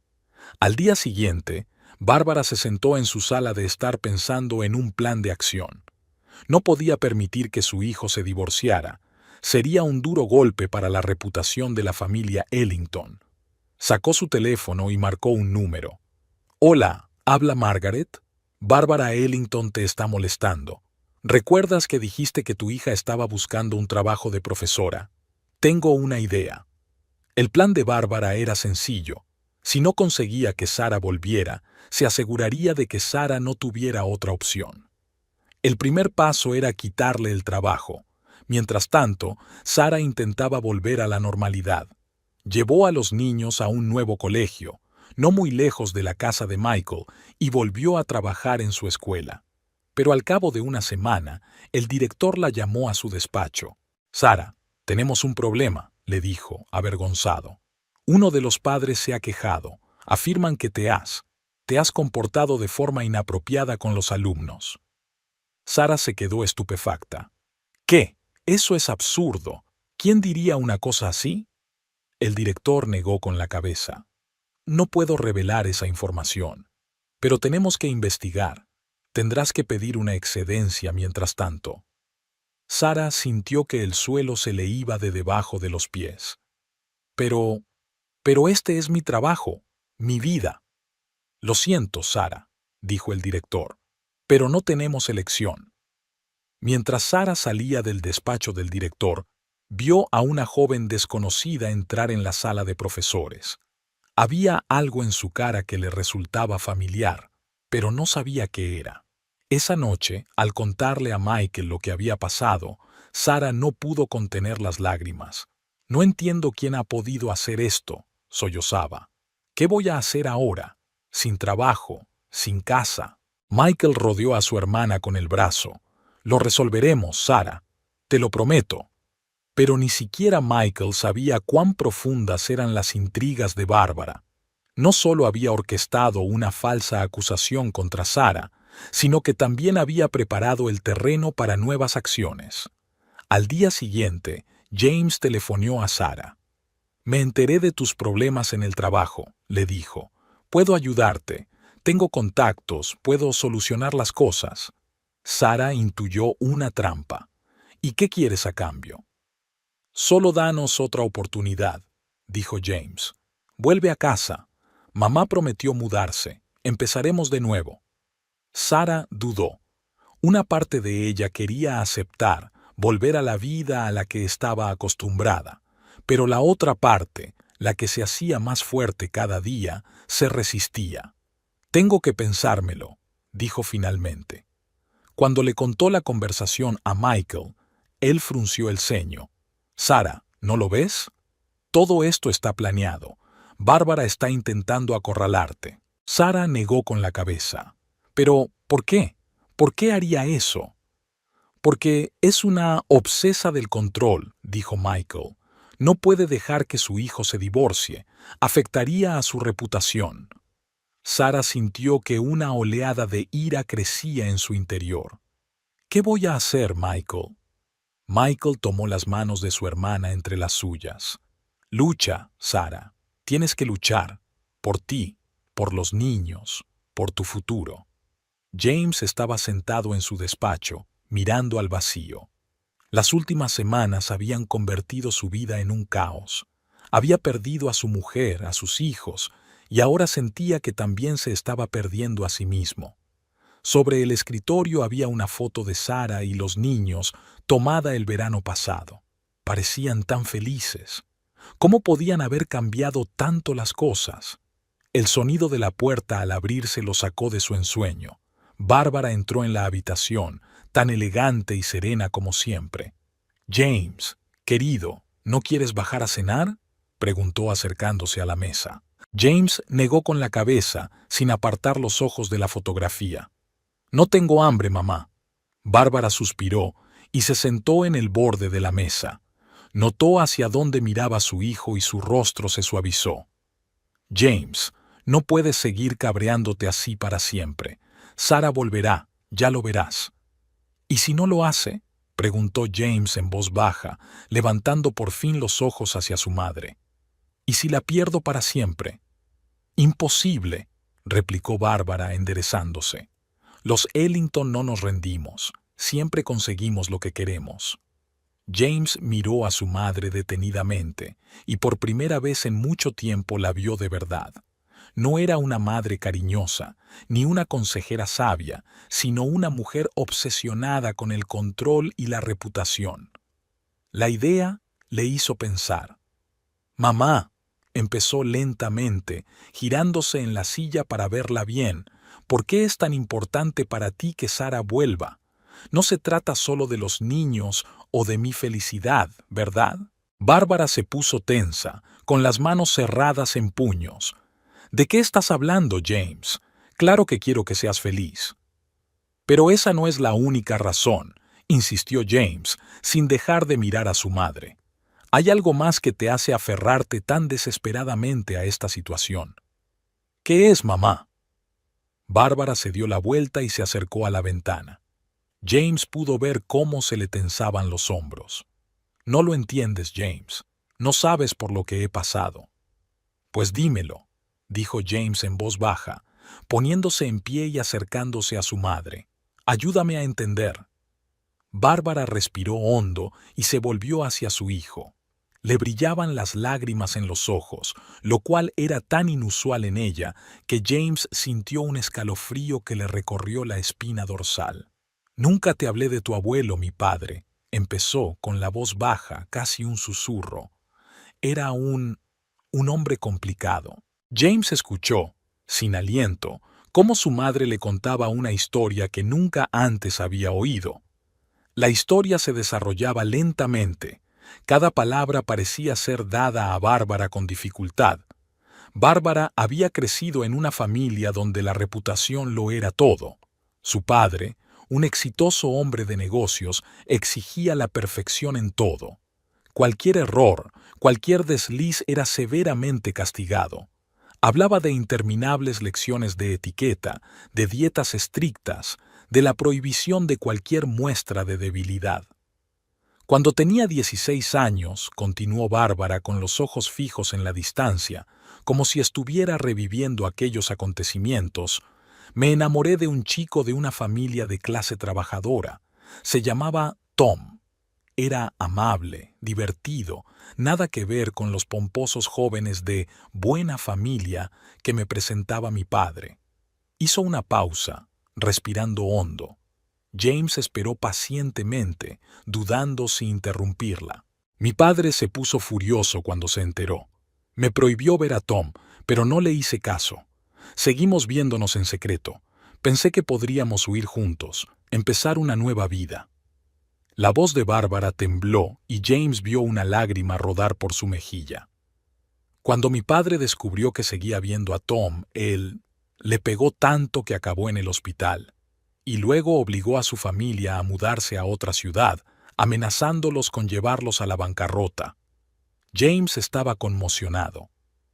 Al día siguiente, Bárbara se sentó en su sala de estar pensando en un plan de acción. No podía permitir que su hijo se divorciara. Sería un duro golpe para la reputación de la familia Ellington. Sacó su teléfono y marcó un número. Hola, ¿habla Margaret? Bárbara Ellington te está molestando. ¿Recuerdas que dijiste que tu hija estaba buscando un trabajo de profesora? Tengo una idea. El plan de Bárbara era sencillo. Si no conseguía que Sara volviera, se aseguraría de que Sara no tuviera otra opción. El primer paso era quitarle el trabajo. Mientras tanto, Sara intentaba volver a la normalidad. Llevó a los niños a un nuevo colegio, no muy lejos de la casa de Michael, y volvió a trabajar en su escuela. Pero al cabo de una semana, el director la llamó a su despacho. Sara, tenemos un problema, le dijo, avergonzado. Uno de los padres se ha quejado. Afirman que te has comportado de forma inapropiada con los alumnos. Sara se quedó estupefacta. ¿Qué? Eso es absurdo. ¿Quién diría una cosa así? El director negó con la cabeza. No puedo revelar esa información, pero tenemos que investigar. Tendrás que pedir una excedencia mientras tanto. Sara sintió que el suelo se le iba de debajo de los pies. Pero este es mi trabajo, mi vida. Lo siento, Sara, dijo el director, pero no tenemos elección. Mientras Sara salía del despacho del director, vio a una joven desconocida entrar en la sala de profesores. Había algo en su cara que le resultaba familiar, pero no sabía qué era. Esa noche, al contarle a Michael lo que había pasado, Sara no pudo contener las lágrimas. No entiendo quién ha podido hacer esto, sollozaba. ¿Qué voy a hacer ahora? Sin trabajo, sin casa. Michael rodeó a su hermana con el brazo. Lo resolveremos, Sara. Te lo prometo. Pero ni siquiera Michael sabía cuán profundas eran las intrigas de Bárbara. No solo había orquestado una falsa acusación contra Sara, sino que también había preparado el terreno para nuevas acciones. Al día siguiente, James telefonó a Sara. Me enteré de tus problemas en el trabajo, le dijo. Puedo ayudarte. Tengo contactos, puedo solucionar las cosas. Sara intuyó una trampa. ¿Y qué quieres a cambio? Solo danos otra oportunidad, dijo James. Vuelve a casa. Mamá prometió mudarse. Empezaremos de nuevo. Sara dudó. Una parte de ella quería aceptar, volver a la vida a la que estaba acostumbrada, pero la otra parte, la que se hacía más fuerte cada día, se resistía. Tengo que pensármelo, dijo finalmente. Cuando le contó la conversación a Michael, él frunció el ceño. Sara, ¿no lo ves? Todo esto está planeado. Bárbara está intentando acorralarte. Sara negó con la cabeza. Pero, ¿por qué? ¿Por qué haría eso? Porque es una obsesa del control, dijo Michael. No puede dejar que su hijo se divorcie. Afectaría a su reputación. Sara sintió que una oleada de ira crecía en su interior. ¿Qué voy a hacer, Michael? Michael tomó las manos de su hermana entre las suyas. Lucha, Sara. Tienes que luchar. Por ti, por los niños, por tu futuro. James estaba sentado en su despacho, mirando al vacío. Las últimas semanas habían convertido su vida en un caos. Había perdido a su mujer, a sus hijos, y ahora sentía que también se estaba perdiendo a sí mismo. Sobre el escritorio había una foto de Sara y los niños, tomada el verano pasado. Parecían tan felices. ¿Cómo podían haber cambiado tanto las cosas? El sonido de la puerta al abrirse lo sacó de su ensueño. Bárbara entró en la habitación, tan elegante y serena como siempre. «James, querido, ¿no quieres bajar a cenar?», preguntó acercándose a la mesa. James negó con la cabeza, sin apartar los ojos de la fotografía. «No tengo hambre, mamá». Bárbara suspiró y se sentó en el borde de la mesa. Notó hacia dónde miraba su hijo y su rostro se suavizó. «James, no puedes seguir cabreándote así para siempre. Sara volverá, ya lo verás». «¿Y si no lo hace?», preguntó James en voz baja, levantando por fin los ojos hacia su madre. «¿Y si la pierdo para siempre?». «Imposible», replicó Bárbara enderezándose. «Los Ellington no nos rendimos. Siempre conseguimos lo que queremos». James miró a su madre detenidamente, y por primera vez en mucho tiempo la vio de verdad. No era una madre cariñosa, ni una consejera sabia, sino una mujer obsesionada con el control y la reputación. La idea le hizo pensar. «Mamá», empezó lentamente, girándose en la silla para verla bien, «¿por qué es tan importante para ti que Sara vuelva? No se trata solo de los niños o de mi felicidad, ¿verdad?». Bárbara se puso tensa, con las manos cerradas en puños. «¿De qué estás hablando, James? Claro que quiero que seas feliz». «Pero esa no es la única razón», insistió James, sin dejar de mirar a su madre. «Hay algo más que te hace aferrarte tan desesperadamente a esta situación». «¿Qué es, mamá?». Bárbara se dio la vuelta y se acercó a la ventana. James pudo ver cómo se le tensaban los hombros. «No lo entiendes, James. No sabes por lo que he pasado». «Pues dímelo», dijo James en voz baja, poniéndose en pie y acercándose a su madre. «Ayúdame a entender». Bárbara respiró hondo y se volvió hacia su hijo. Le brillaban las lágrimas en los ojos, lo cual era tan inusual en ella que James sintió un escalofrío que le recorrió la espina dorsal. «Nunca te hablé de tu abuelo, mi padre», empezó con la voz baja, casi un susurro. «Era un hombre complicado». James escuchó, sin aliento, cómo su madre le contaba una historia que nunca antes había oído. La historia se desarrollaba lentamente. Cada palabra parecía ser dada a Bárbara con dificultad. Bárbara había crecido en una familia donde la reputación lo era todo. Su padre, un exitoso hombre de negocios, exigía la perfección en todo. Cualquier error, cualquier desliz era severamente castigado. Hablaba de interminables lecciones de etiqueta, de dietas estrictas, de la prohibición de cualquier muestra de debilidad. Cuando tenía 16 años, continuó Bárbara con los ojos fijos en la distancia, como si estuviera reviviendo aquellos acontecimientos, me enamoré de un chico de una familia de clase trabajadora. Se llamaba Tom. Era amable, divertido, nada que ver con los pomposos jóvenes de buena familia que me presentaba mi padre. Hizo una pausa, respirando hondo. James esperó pacientemente, dudando si interrumpirla. Mi padre se puso furioso cuando se enteró. Me prohibió ver a Tom, pero no le hice caso. Seguimos viéndonos en secreto. Pensé que podríamos huir juntos, empezar una nueva vida. La voz de Bárbara tembló y James vio una lágrima rodar por su mejilla. Cuando mi padre descubrió que seguía viendo a Tom, él le pegó tanto que acabó en el hospital, y luego obligó a su familia a mudarse a otra ciudad, amenazándolos con llevarlos a la bancarrota. James estaba conmocionado.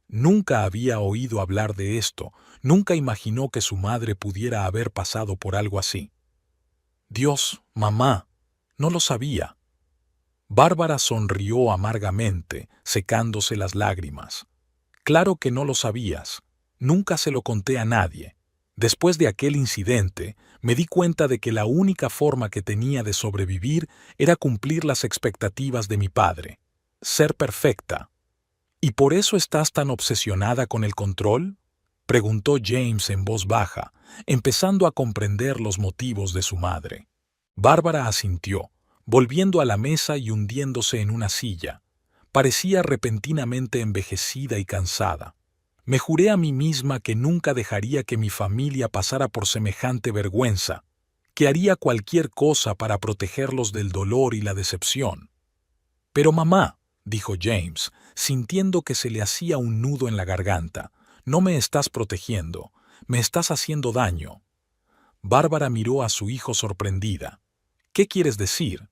Nunca había oído hablar de esto, nunca imaginó que su madre pudiera haber pasado por algo así. «Dios, mamá, no lo sabía». Bárbara sonrió amargamente, secándose las lágrimas. «Claro que no lo sabías. Nunca se lo conté a nadie. Después de aquel incidente, me di cuenta de que la única forma que tenía de sobrevivir era cumplir las expectativas de mi padre. Ser perfecta». «¿Y por eso estás tan obsesionada con el control?», preguntó James en voz baja, empezando a comprender los motivos de su madre. Bárbara asintió, volviendo a la mesa y hundiéndose en una silla. Parecía repentinamente envejecida y cansada. Me juré a mí misma que nunca dejaría que mi familia pasara por semejante vergüenza, que haría cualquier cosa para protegerlos del dolor y la decepción. Pero mamá, dijo James, sintiendo que se le hacía un nudo en la garganta, no me estás protegiendo, me estás haciendo daño. Bárbara miró a su hijo sorprendida. ¿Qué quieres decir?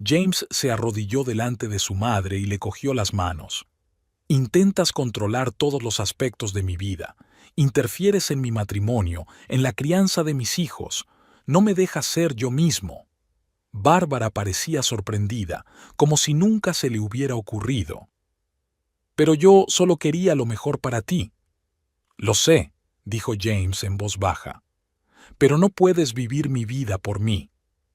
James se arrodilló delante de su madre y le cogió las manos. Intentas controlar todos los aspectos de mi vida, interfieres en mi matrimonio, en la crianza de mis hijos, no me dejas ser yo mismo. Bárbara parecía sorprendida, como si nunca se le hubiera ocurrido. Pero yo solo quería lo mejor para ti. Lo sé, dijo James en voz baja. Pero no puedes vivir mi vida por mí.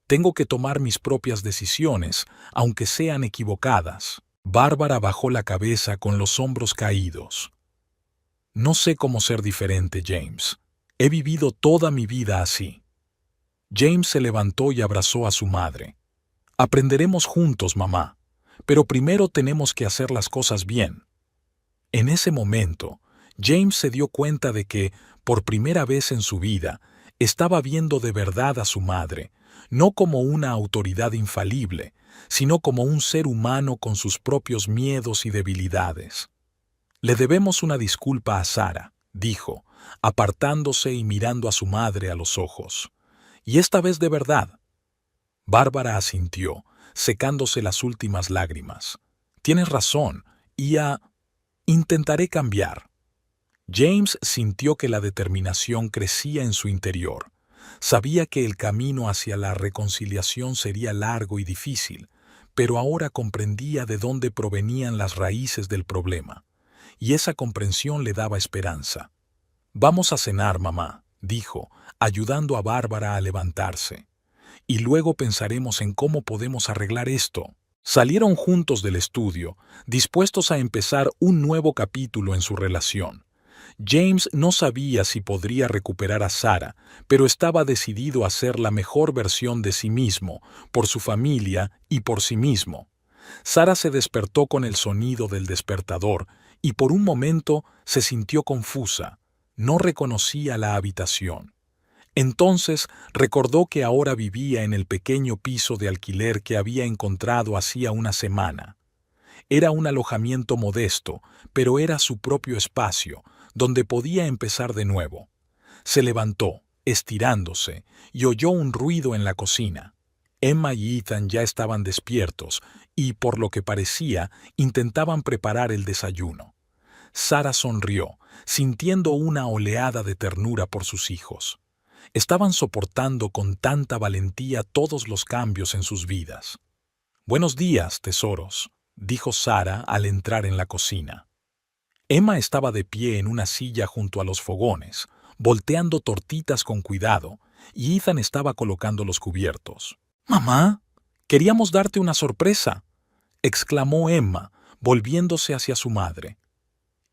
Tengo que tomar mis propias decisiones, aunque sean equivocadas. Bárbara bajó la cabeza con los hombros caídos. No sé cómo ser diferente, James. He vivido toda mi vida así. James se levantó y abrazó a su madre. Aprenderemos juntos, mamá, pero primero tenemos que hacer las cosas bien. En ese momento, James se dio cuenta de que, por primera vez en su vida, estaba viendo de verdad a su madre, no como una autoridad infalible, sino como un ser humano con sus propios miedos y debilidades. Le debemos una disculpa a Sara, dijo, apartándose y mirando a su madre a los ojos. Y esta vez de verdad. Bárbara asintió, secándose las últimas lágrimas. Tienes razón, intentaré cambiar. James sintió que la determinación crecía en su interior. Sabía que el camino hacia la reconciliación sería largo y difícil, pero ahora comprendía de dónde provenían las raíces del problema, y esa comprensión le daba esperanza. Vamos a cenar, mamá, dijo, ayudando a Bárbara a levantarse. Y luego pensaremos en cómo podemos arreglar esto. Salieron juntos del estudio, dispuestos a empezar un nuevo capítulo en su relación. James no sabía si podría recuperar a Sara, pero estaba decidido a ser la mejor versión de sí mismo, por su familia y por sí mismo. Sara se despertó con el sonido del despertador y por un momento se sintió confusa. No reconocía la habitación. Entonces recordó que ahora vivía en el pequeño piso de alquiler que había encontrado hacía una semana. Era un alojamiento modesto, pero era su propio espacio, donde podía empezar de nuevo. Se levantó, estirándose, y oyó un ruido en la cocina. Emma y Ethan ya estaban despiertos y, por lo que parecía, intentaban preparar el desayuno. Sara sonrió, sintiendo una oleada de ternura por sus hijos. Estaban soportando con tanta valentía todos los cambios en sus vidas. «Buenos días, tesoros», dijo Sara al entrar en la cocina. Emma estaba de pie en una silla junto a los fogones, volteando tortitas con cuidado, y Ethan estaba colocando los cubiertos. «Mamá, queríamos darte una sorpresa», exclamó Emma, volviéndose hacia su madre.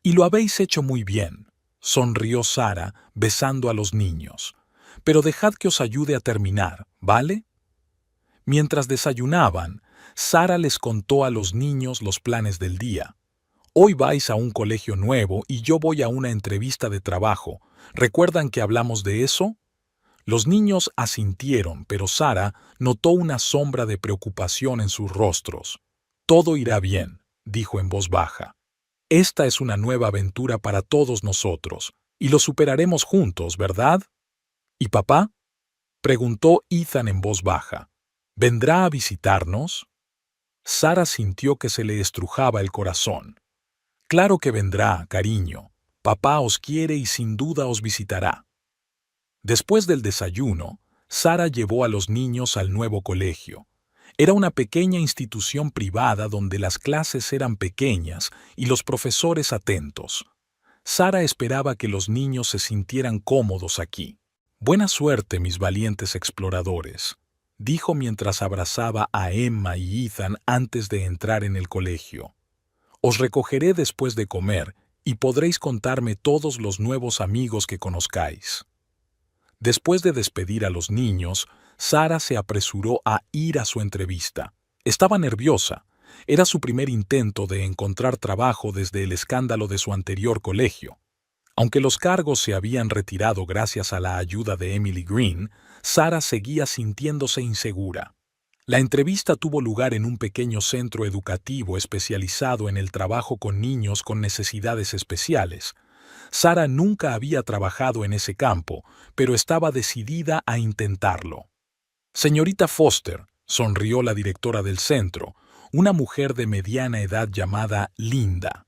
«Y lo habéis hecho muy bien», sonrió Sara, besando a los niños. «Pero dejad que os ayude a terminar, ¿vale?» Mientras desayunaban, Sara les contó a los niños los planes del día. «Hoy vais a un colegio nuevo y yo voy a una entrevista de trabajo. ¿Recuerdan que hablamos de eso?» Los niños asintieron, pero Sara notó una sombra de preocupación en sus rostros. «Todo irá bien», dijo en voz baja. «Esta es una nueva aventura para todos nosotros, y lo superaremos juntos, ¿verdad?» «¿Y papá?», preguntó Ethan en voz baja. «¿Vendrá a visitarnos?» Sara sintió que se le estrujaba el corazón. «Claro que vendrá, cariño. Papá os quiere y sin duda os visitará». Después del desayuno, Sara llevó a los niños al nuevo colegio. Era una pequeña institución privada donde las clases eran pequeñas y los profesores atentos. Sara esperaba que los niños se sintieran cómodos aquí. «Buena suerte, mis valientes exploradores», dijo mientras abrazaba a Emma y Ethan antes de entrar en el colegio. «Os recogeré después de comer y podréis contarme todos los nuevos amigos que conozcáis». Después de despedir a los niños, Sara se apresuró a ir a su entrevista. Estaba nerviosa. Era su primer intento de encontrar trabajo desde el escándalo de su anterior colegio. Aunque los cargos se habían retirado gracias a la ayuda de Emily Green, Sara seguía sintiéndose insegura. La entrevista tuvo lugar en un pequeño centro educativo especializado en el trabajo con niños con necesidades especiales. Sara nunca había trabajado en ese campo, pero estaba decidida a intentarlo. Señorita Foster, sonrió la directora del centro, una mujer de mediana edad llamada Linda.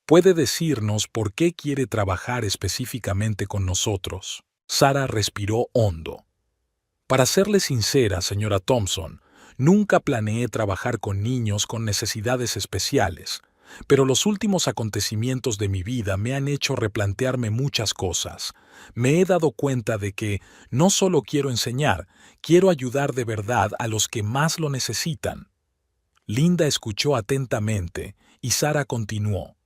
¿Puede decirnos por qué quiere trabajar específicamente con nosotros? Sara respiró hondo. Para serle sincera, señora Thompson, nunca planeé trabajar con niños con necesidades especiales, pero los últimos acontecimientos de mi vida me han hecho replantearme muchas cosas. Me he dado cuenta de que no solo quiero enseñar, quiero ayudar de verdad a los que más lo necesitan. Linda escuchó atentamente y Sara continuó.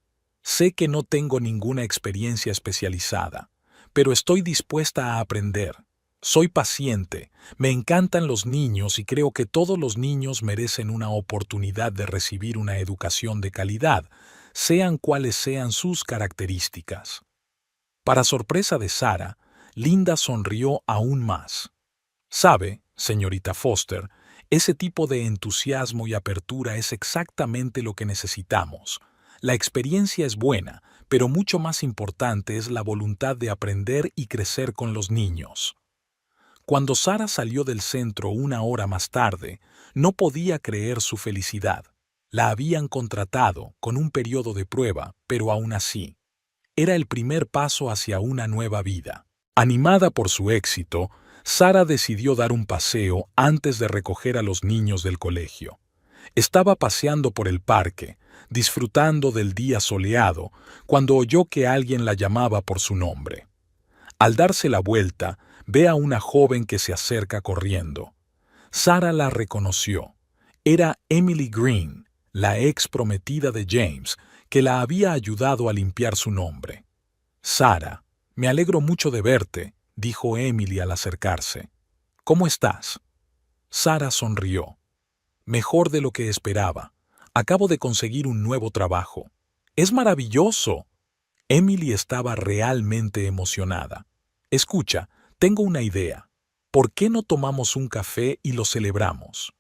Sé que no tengo ninguna experiencia especializada, pero estoy dispuesta a aprender. Soy paciente, me encantan los niños y creo que todos los niños merecen una oportunidad de recibir una educación de calidad, sean cuales sean sus características. Para sorpresa de Sara, Linda sonrió aún más. Sabe, señorita Foster, ese tipo de entusiasmo y apertura es exactamente lo que necesitamos. La experiencia es buena, pero mucho más importante es la voluntad de aprender y crecer con los niños. Cuando Sara salió del centro una hora más tarde, no podía creer su felicidad. La habían contratado con un periodo de prueba, pero aún así, era el primer paso hacia una nueva vida. Animada por su éxito, Sara decidió dar un paseo antes de recoger a los niños del colegio. Estaba paseando por el parque, disfrutando del día soleado, cuando oyó que alguien la llamaba por su nombre. Al darse la vuelta, ve a una joven que se acerca corriendo. Sara la reconoció. Era Emily Green, la ex prometida de James, que la había ayudado a limpiar su nombre. Sara, me alegro mucho de verte, dijo Emily al acercarse. ¿Cómo estás? Sara sonrió. Mejor de lo que esperaba. Acabo de conseguir un nuevo trabajo. ¡Es maravilloso! Emily estaba realmente emocionada. Escucha, tengo una idea. ¿Por qué no tomamos un café y lo celebramos?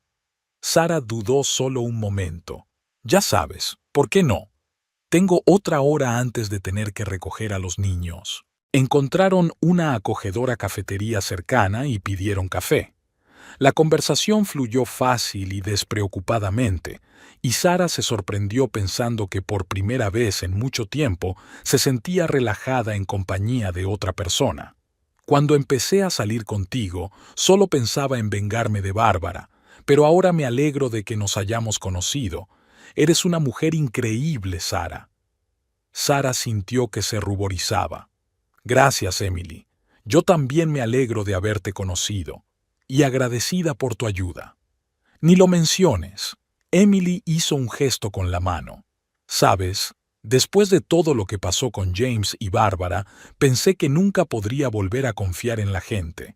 Sara dudó solo un momento. Ya sabes, ¿por qué no? Tengo otra hora antes de tener que recoger a los niños. Encontraron una acogedora cafetería cercana y pidieron café. La conversación fluyó fácil y despreocupadamente, y Sara se sorprendió pensando que por primera vez en mucho tiempo se sentía relajada en compañía de otra persona. Cuando empecé a salir contigo, solo pensaba en vengarme de Bárbara, pero ahora me alegro de que nos hayamos conocido. Eres una mujer increíble, Sara. Sara sintió que se ruborizaba. Gracias, Emily. Yo también me alegro de haberte conocido. Y agradecida por tu ayuda. Ni lo menciones. Emily hizo un gesto con la mano. Sabes, después de todo lo que pasó con James y Bárbara, pensé que nunca podría volver a confiar en la gente.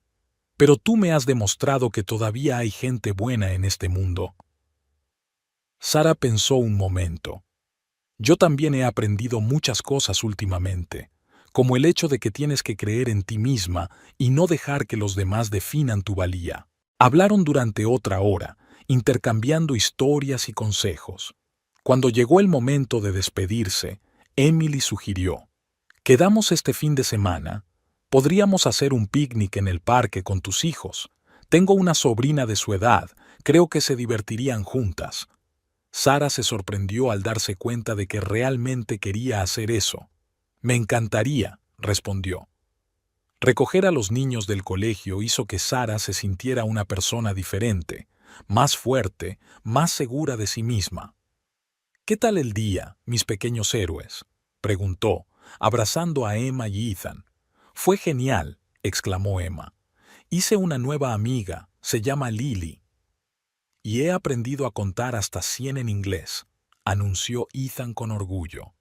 Pero tú me has demostrado que todavía hay gente buena en este mundo. Sara pensó un momento. Yo también he aprendido muchas cosas últimamente, como el hecho de que tienes que creer en ti misma y no dejar que los demás definan tu valía. Hablaron durante otra hora, intercambiando historias y consejos. Cuando llegó el momento de despedirse, Emily sugirió: «¿Quedamos este fin de semana? Podríamos hacer un picnic en el parque con tus hijos. Tengo una sobrina de su edad, creo que se divertirían juntas». Sara se sorprendió al darse cuenta de que realmente quería hacer eso. «Me encantaría», respondió. Recoger a los niños del colegio hizo que Sara se sintiera una persona diferente, más fuerte, más segura de sí misma. «¿Qué tal el día, mis pequeños héroes?», preguntó, abrazando a Emma y Ethan. «Fue genial», exclamó Emma. «Hice una nueva amiga, se llama Lily. Y he aprendido a contar hasta 100 en inglés», anunció Ethan con orgullo.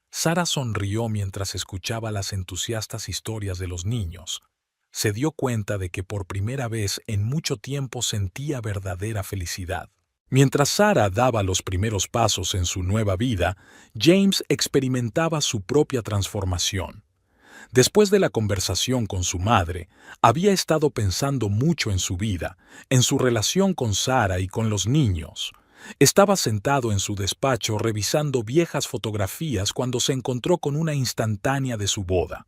Sara sonrió mientras escuchaba las entusiastas historias de los niños. Se dio cuenta de que por primera vez en mucho tiempo sentía verdadera felicidad. Mientras Sara daba los primeros pasos en su nueva vida, James experimentaba su propia transformación. Después de la conversación con su madre, había estado pensando mucho en su vida, en su relación con Sara y con los niños. Estaba sentado en su despacho revisando viejas fotografías cuando se encontró con una instantánea de su boda.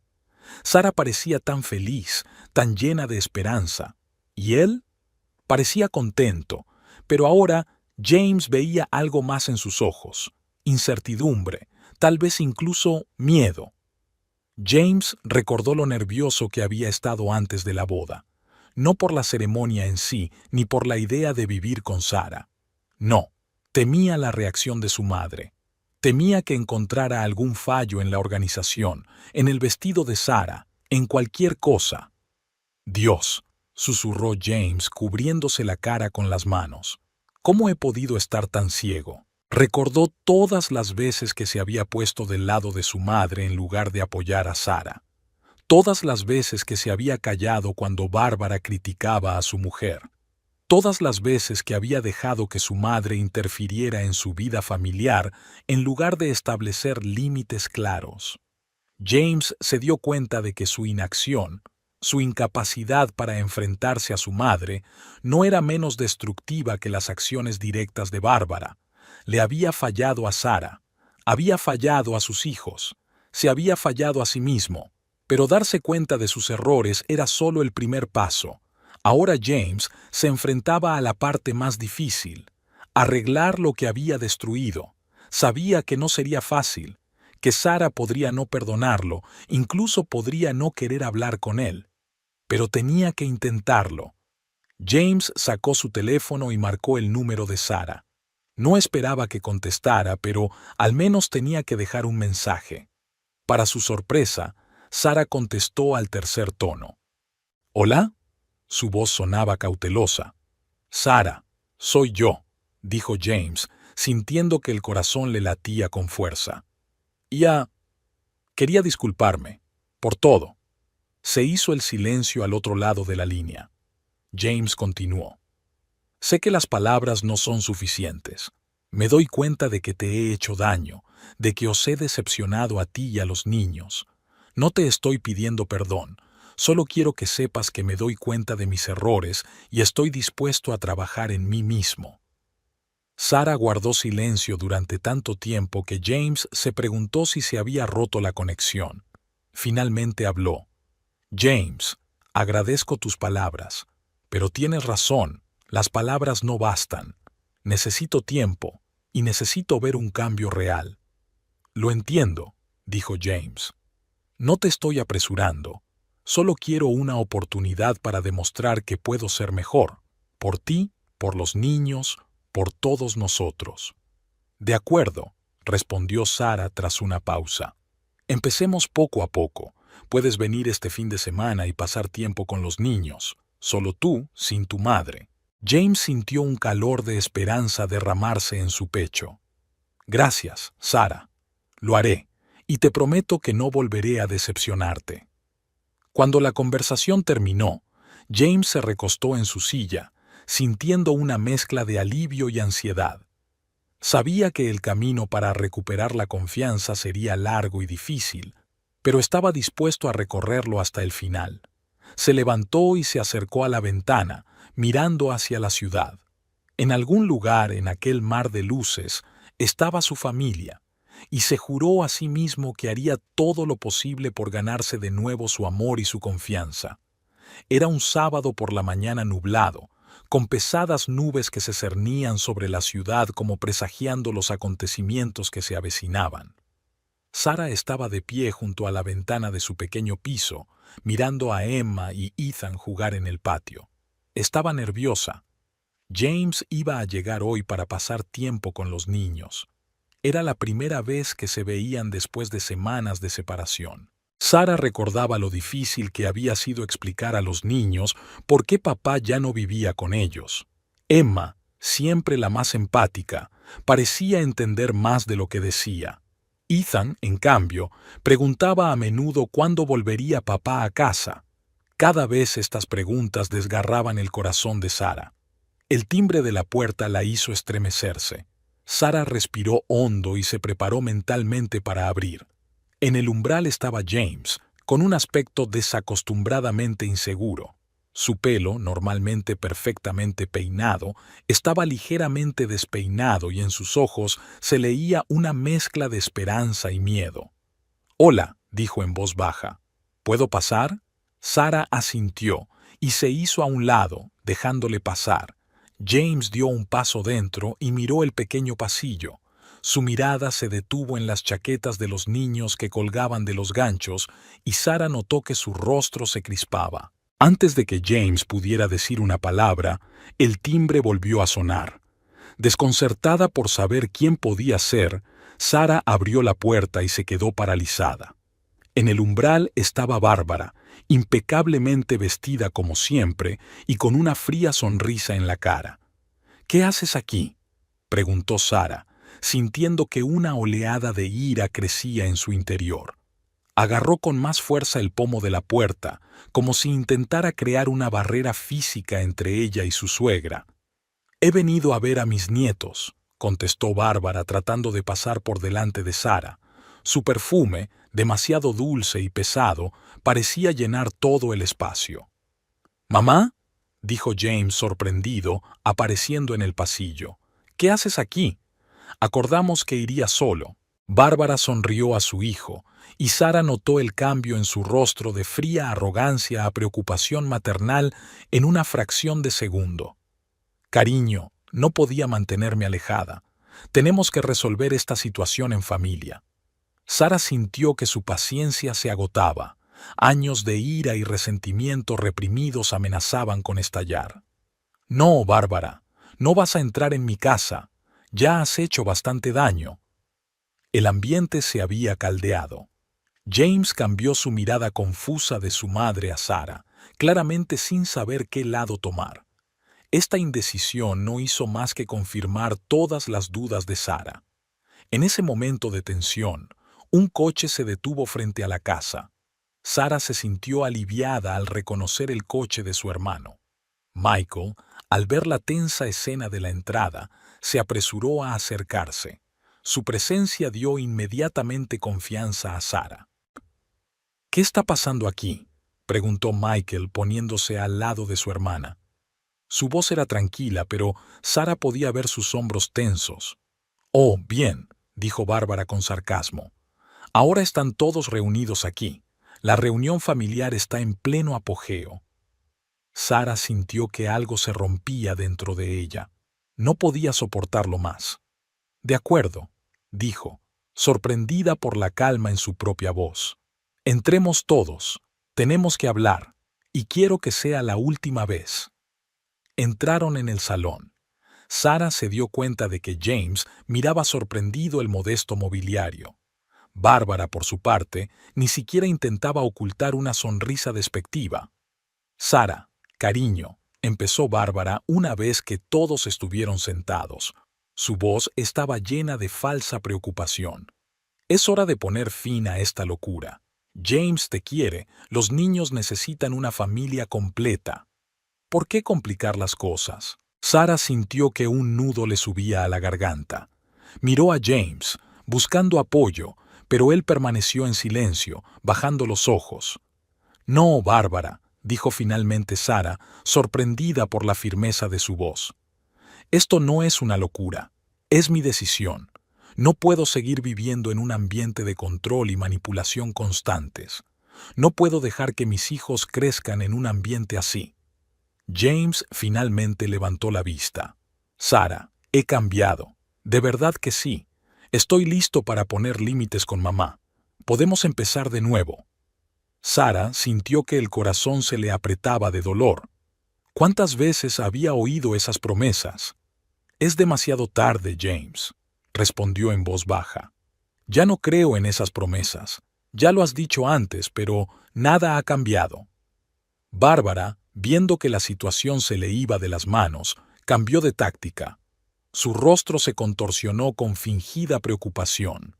Sara parecía tan feliz, tan llena de esperanza. ¿Y él? Parecía contento, pero ahora James veía algo más en sus ojos: incertidumbre, tal vez incluso miedo. James recordó lo nervioso que había estado antes de la boda, no por la ceremonia en sí, ni por la idea de vivir con Sara. No, temía la reacción de su madre. Temía que encontrara algún fallo en la organización, en el vestido de Sara, en cualquier cosa. Dios, susurró James, cubriéndose la cara con las manos. ¿Cómo he podido estar tan ciego? Recordó todas las veces que se había puesto del lado de su madre en lugar de apoyar a Sara. Todas las veces que se había callado cuando Bárbara criticaba a su mujer. Todas las veces que había dejado que su madre interfiriera en su vida familiar en lugar de establecer límites claros. James se dio cuenta de que su inacción, su incapacidad para enfrentarse a su madre, no era menos destructiva que las acciones directas de Bárbara. Le había fallado a Sara, había fallado a sus hijos, se había fallado a sí mismo, pero darse cuenta de sus errores era solo el primer paso. Ahora James se enfrentaba a la parte más difícil: arreglar lo que había destruido. Sabía que no sería fácil, que Sara podría no perdonarlo, incluso podría no querer hablar con él. Pero tenía que intentarlo. James sacó su teléfono y marcó el número de Sara. No esperaba que contestara, pero al menos tenía que dejar un mensaje. Para su sorpresa, Sara contestó al tercer tono. ¿Hola? Su voz sonaba cautelosa. Sara, soy yo, dijo James, sintiendo que el corazón le latía con fuerza. Quería disculparme. Por todo. Se hizo el silencio al otro lado de la línea. James continuó. Sé que las palabras no son suficientes. Me doy cuenta de que te he hecho daño, de que os he decepcionado a ti y a los niños. No te estoy pidiendo perdón. Solo quiero que sepas que me doy cuenta de mis errores y estoy dispuesto a trabajar en mí mismo. Sara guardó silencio durante tanto tiempo que James se preguntó si se había roto la conexión. Finalmente habló. James, agradezco tus palabras, pero tienes razón, las palabras no bastan. Necesito tiempo y necesito ver un cambio real. Lo entiendo, dijo James. No te estoy apresurando. Solo quiero una oportunidad para demostrar que puedo ser mejor, por ti, por los niños, por todos nosotros. De acuerdo, respondió Sara tras una pausa. Empecemos poco a poco. Puedes venir este fin de semana y pasar tiempo con los niños, solo tú, sin tu madre. James sintió un calor de esperanza derramarse en su pecho. Gracias, Sara. Lo haré, y te prometo que no volveré a decepcionarte. Cuando la conversación terminó, James se recostó en su silla, sintiendo una mezcla de alivio y ansiedad. Sabía que el camino para recuperar la confianza sería largo y difícil, pero estaba dispuesto a recorrerlo hasta el final. Se levantó y se acercó a la ventana, mirando hacia la ciudad. En algún lugar en aquel mar de luces estaba su familia, y se juró a sí mismo que haría todo lo posible por ganarse de nuevo su amor y su confianza. Era un sábado por la mañana nublado, con pesadas nubes que se cernían sobre la ciudad como presagiando los acontecimientos que se avecinaban. Sara estaba de pie junto a la ventana de su pequeño piso, mirando a Emma y Ethan jugar en el patio. Estaba nerviosa. James iba a llegar hoy para pasar tiempo con los niños. Era la primera vez que se veían después de semanas de separación. Sara recordaba lo difícil que había sido explicar a los niños por qué papá ya no vivía con ellos. Emma, siempre la más empática, parecía entender más de lo que decía. Ethan, en cambio, preguntaba a menudo cuándo volvería papá a casa. Cada vez estas preguntas desgarraban el corazón de Sara. El timbre de la puerta la hizo estremecerse. Sara respiró hondo y se preparó mentalmente para abrir. En el umbral estaba James, con un aspecto desacostumbradamente inseguro. Su pelo, normalmente perfectamente peinado, estaba ligeramente despeinado y en sus ojos se leía una mezcla de esperanza y miedo. «Hola», dijo en voz baja. «¿Puedo pasar?» Sara asintió y se hizo a un lado, dejándole pasar. James dio un paso dentro y miró el pequeño pasillo. Su mirada se detuvo en las chaquetas de los niños que colgaban de los ganchos y Sara notó que su rostro se crispaba. Antes de que James pudiera decir una palabra, el timbre volvió a sonar. Desconcertada por saber quién podía ser, Sara abrió la puerta y se quedó paralizada. En el umbral estaba Bárbara, impecablemente vestida como siempre y con una fría sonrisa en la cara. «¿Qué haces aquí?», preguntó Sara, sintiendo que una oleada de ira crecía en su interior. Agarró con más fuerza el pomo de la puerta, como si intentara crear una barrera física entre ella y su suegra. «He venido a ver a mis nietos», contestó Bárbara tratando de pasar por delante de Sara. Su perfume, demasiado dulce y pesado, parecía llenar todo el espacio. «¿Mamá?», dijo James sorprendido, apareciendo en el pasillo. «¿Qué haces aquí? Acordamos que iría solo». Bárbara sonrió a su hijo, y Sara notó el cambio en su rostro de fría arrogancia a preocupación maternal en una fracción de segundo. «Cariño, no podía mantenerme alejada. Tenemos que resolver esta situación en familia». Sara sintió que su paciencia se agotaba. Años de ira y resentimiento reprimidos amenazaban con estallar. «No, Bárbara, no vas a entrar en mi casa. Ya has hecho bastante daño». El ambiente se había caldeado. James cambió su mirada confusa de su madre a Sara, claramente sin saber qué lado tomar. Esta indecisión no hizo más que confirmar todas las dudas de Sara. En ese momento de tensión, un coche se detuvo frente a la casa. Sara se sintió aliviada al reconocer el coche de su hermano. Michael, al ver la tensa escena de la entrada, se apresuró a acercarse. Su presencia dio inmediatamente confianza a Sara. «¿Qué está pasando aquí?», preguntó Michael poniéndose al lado de su hermana. Su voz era tranquila, pero Sara podía ver sus hombros tensos. «Oh, bien», dijo Bárbara con sarcasmo. «Ahora están todos reunidos aquí. La reunión familiar está en pleno apogeo». Sara sintió que algo se rompía dentro de ella. No podía soportarlo más. «De acuerdo», dijo, sorprendida por la calma en su propia voz. «Entremos todos. Tenemos que hablar. Y quiero que sea la última vez». Entraron en el salón. Sara se dio cuenta de que James miraba sorprendido el modesto mobiliario. Bárbara, por su parte, ni siquiera intentaba ocultar una sonrisa despectiva. «Sara, cariño», empezó Bárbara una vez que todos estuvieron sentados. Su voz estaba llena de falsa preocupación. «Es hora de poner fin a esta locura. James te quiere, los niños necesitan una familia completa. ¿Por qué complicar las cosas?». Sara sintió que un nudo le subía a la garganta. Miró a James, buscando apoyo, pero él permaneció en silencio, bajando los ojos. «No, Bárbara», dijo finalmente Sara, sorprendida por la firmeza de su voz. «Esto no es una locura. Es mi decisión. No puedo seguir viviendo en un ambiente de control y manipulación constantes. No puedo dejar que mis hijos crezcan en un ambiente así». James finalmente levantó la vista. «Sara, he cambiado. De verdad que sí. Estoy listo para poner límites con mamá. Podemos empezar de nuevo». Sara sintió que el corazón se le apretaba de dolor. ¿Cuántas veces había oído esas promesas? «Es demasiado tarde, James», respondió en voz baja. «Ya no creo en esas promesas. Ya lo has dicho antes, pero nada ha cambiado». Bárbara, viendo que la situación se le iba de las manos, cambió de táctica. Su rostro se contorsionó con fingida preocupación.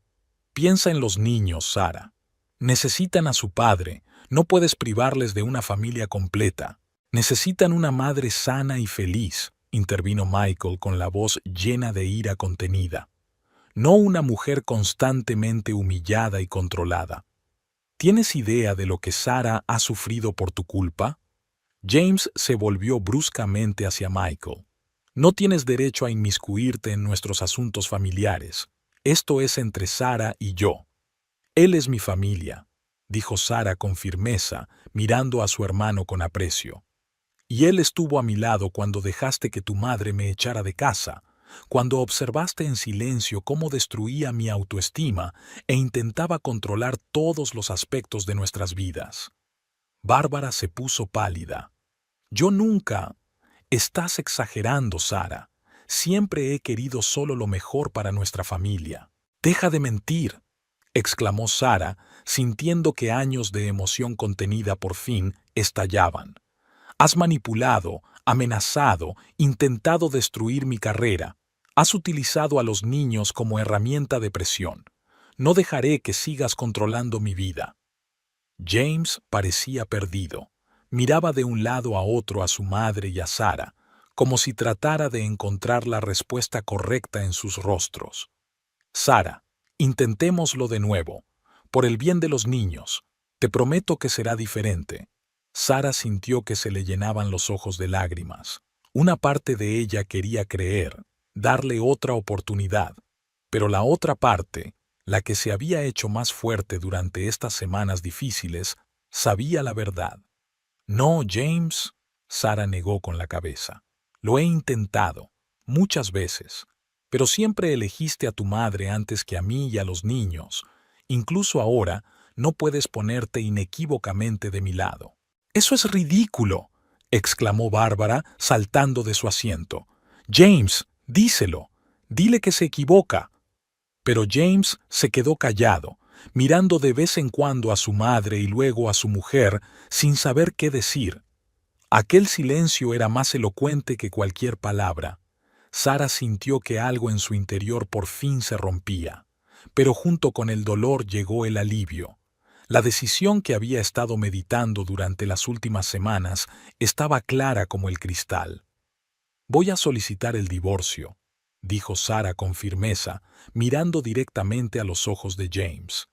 «Piensa en los niños, Sara. Necesitan a su padre. No puedes privarles de una familia completa. Necesitan una madre sana y feliz», intervino Michael con la voz llena de ira contenida. «No una mujer constantemente humillada y controlada». ¿Tienes idea de lo que Sara ha sufrido por tu culpa? James se volvió bruscamente hacia Michael. No tienes derecho a inmiscuirte en nuestros asuntos familiares. Esto es entre Sara y yo. Él es mi familia, dijo Sara con firmeza, mirando a su hermano con aprecio. Y él estuvo a mi lado cuando dejaste que tu madre me echara de casa, cuando observaste en silencio cómo destruía mi autoestima e intentaba controlar todos los aspectos de nuestras vidas. Bárbara se puso pálida. Yo nunca... Estás exagerando, Sara. Siempre he querido solo lo mejor para nuestra familia. Deja de mentir, exclamó Sara, sintiendo que años de emoción contenida por fin estallaban. Has manipulado, amenazado, intentado destruir mi carrera. Has utilizado a los niños como herramienta de presión. No dejaré que sigas controlando mi vida. James parecía perdido. Miraba de un lado a otro a su madre y a Sara, como si tratara de encontrar la respuesta correcta en sus rostros. Sara, intentémoslo de nuevo. Por el bien de los niños. Te prometo que será diferente. Sara sintió que se le llenaban los ojos de lágrimas. Una parte de ella quería creer, darle otra oportunidad, pero la otra parte, la que se había hecho más fuerte durante estas semanas difíciles, sabía la verdad. No, James, Sara negó con la cabeza. Lo he intentado, muchas veces, pero siempre elegiste a tu madre antes que a mí y a los niños. Incluso ahora no puedes ponerte inequívocamente de mi lado. ¡Eso es ridículo!, exclamó Bárbara, saltando de su asiento. James, díselo. Dile que se equivoca. Pero James se quedó callado, mirando de vez en cuando a su madre y luego a su mujer, sin saber qué decir. Aquel silencio era más elocuente que cualquier palabra. Sara sintió que algo en su interior por fin se rompía, pero junto con el dolor llegó el alivio. La decisión que había estado meditando durante las últimas semanas estaba clara como el cristal. Voy a solicitar el divorcio, dijo Sara con firmeza, mirando directamente a los ojos de James.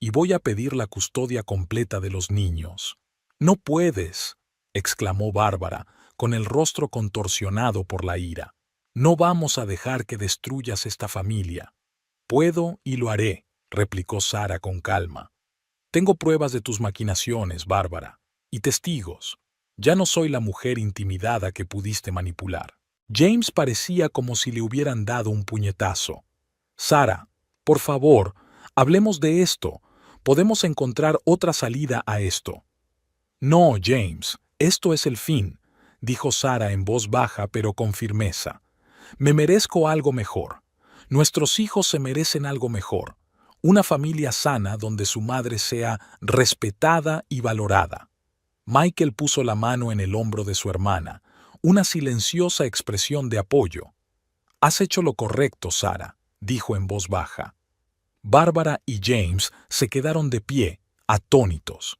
Y voy a pedir la custodia completa de los niños. No puedes, exclamó Bárbara, con el rostro contorsionado por la ira. No vamos a dejar que destruyas esta familia. Puedo y lo haré, replicó Sara con calma. Tengo pruebas de tus maquinaciones, Bárbara, y testigos. Ya no soy la mujer intimidada que pudiste manipular. James parecía como si le hubieran dado un puñetazo. Sara, por favor, hablemos de esto. Podemos encontrar otra salida a esto. No, James, esto es el fin, dijo Sara en voz baja pero con firmeza. Me merezco algo mejor. Nuestros hijos se merecen algo mejor. Una familia sana donde su madre sea respetada y valorada. Michael puso la mano en el hombro de su hermana, una silenciosa expresión de apoyo. Has hecho lo correcto, Sara, dijo en voz baja. Bárbara y James se quedaron de pie, atónitos.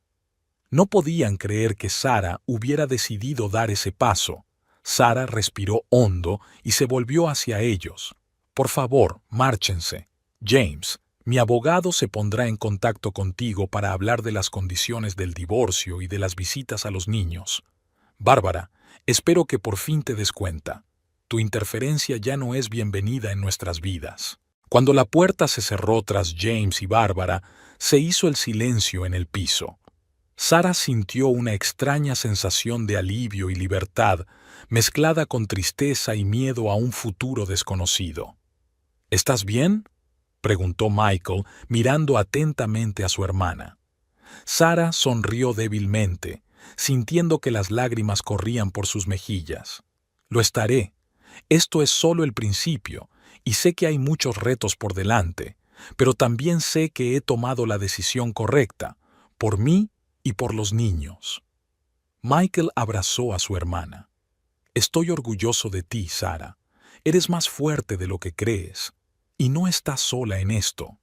No podían creer que Sara hubiera decidido dar ese paso. Sara respiró hondo y se volvió hacia ellos. Por favor, márchense. James, mi abogado se pondrá en contacto contigo para hablar de las condiciones del divorcio y de las visitas a los niños. Bárbara, espero que por fin te des cuenta. Tu interferencia ya no es bienvenida en nuestras vidas. Cuando la puerta se cerró tras James y Bárbara, se hizo el silencio en el piso. Sara sintió una extraña sensación de alivio y libertad, mezclada con tristeza y miedo a un futuro desconocido. ¿Estás bien?, preguntó Michael, mirando atentamente a su hermana. Sara sonrió débilmente, sintiendo que las lágrimas corrían por sus mejillas. Lo estaré. Esto es solo el principio, y sé que hay muchos retos por delante, pero también sé que he tomado la decisión correcta, por mí y por los niños. Michael abrazó a su hermana. Estoy orgulloso de ti, Sara. Eres más fuerte de lo que crees. Y no estás sola en esto.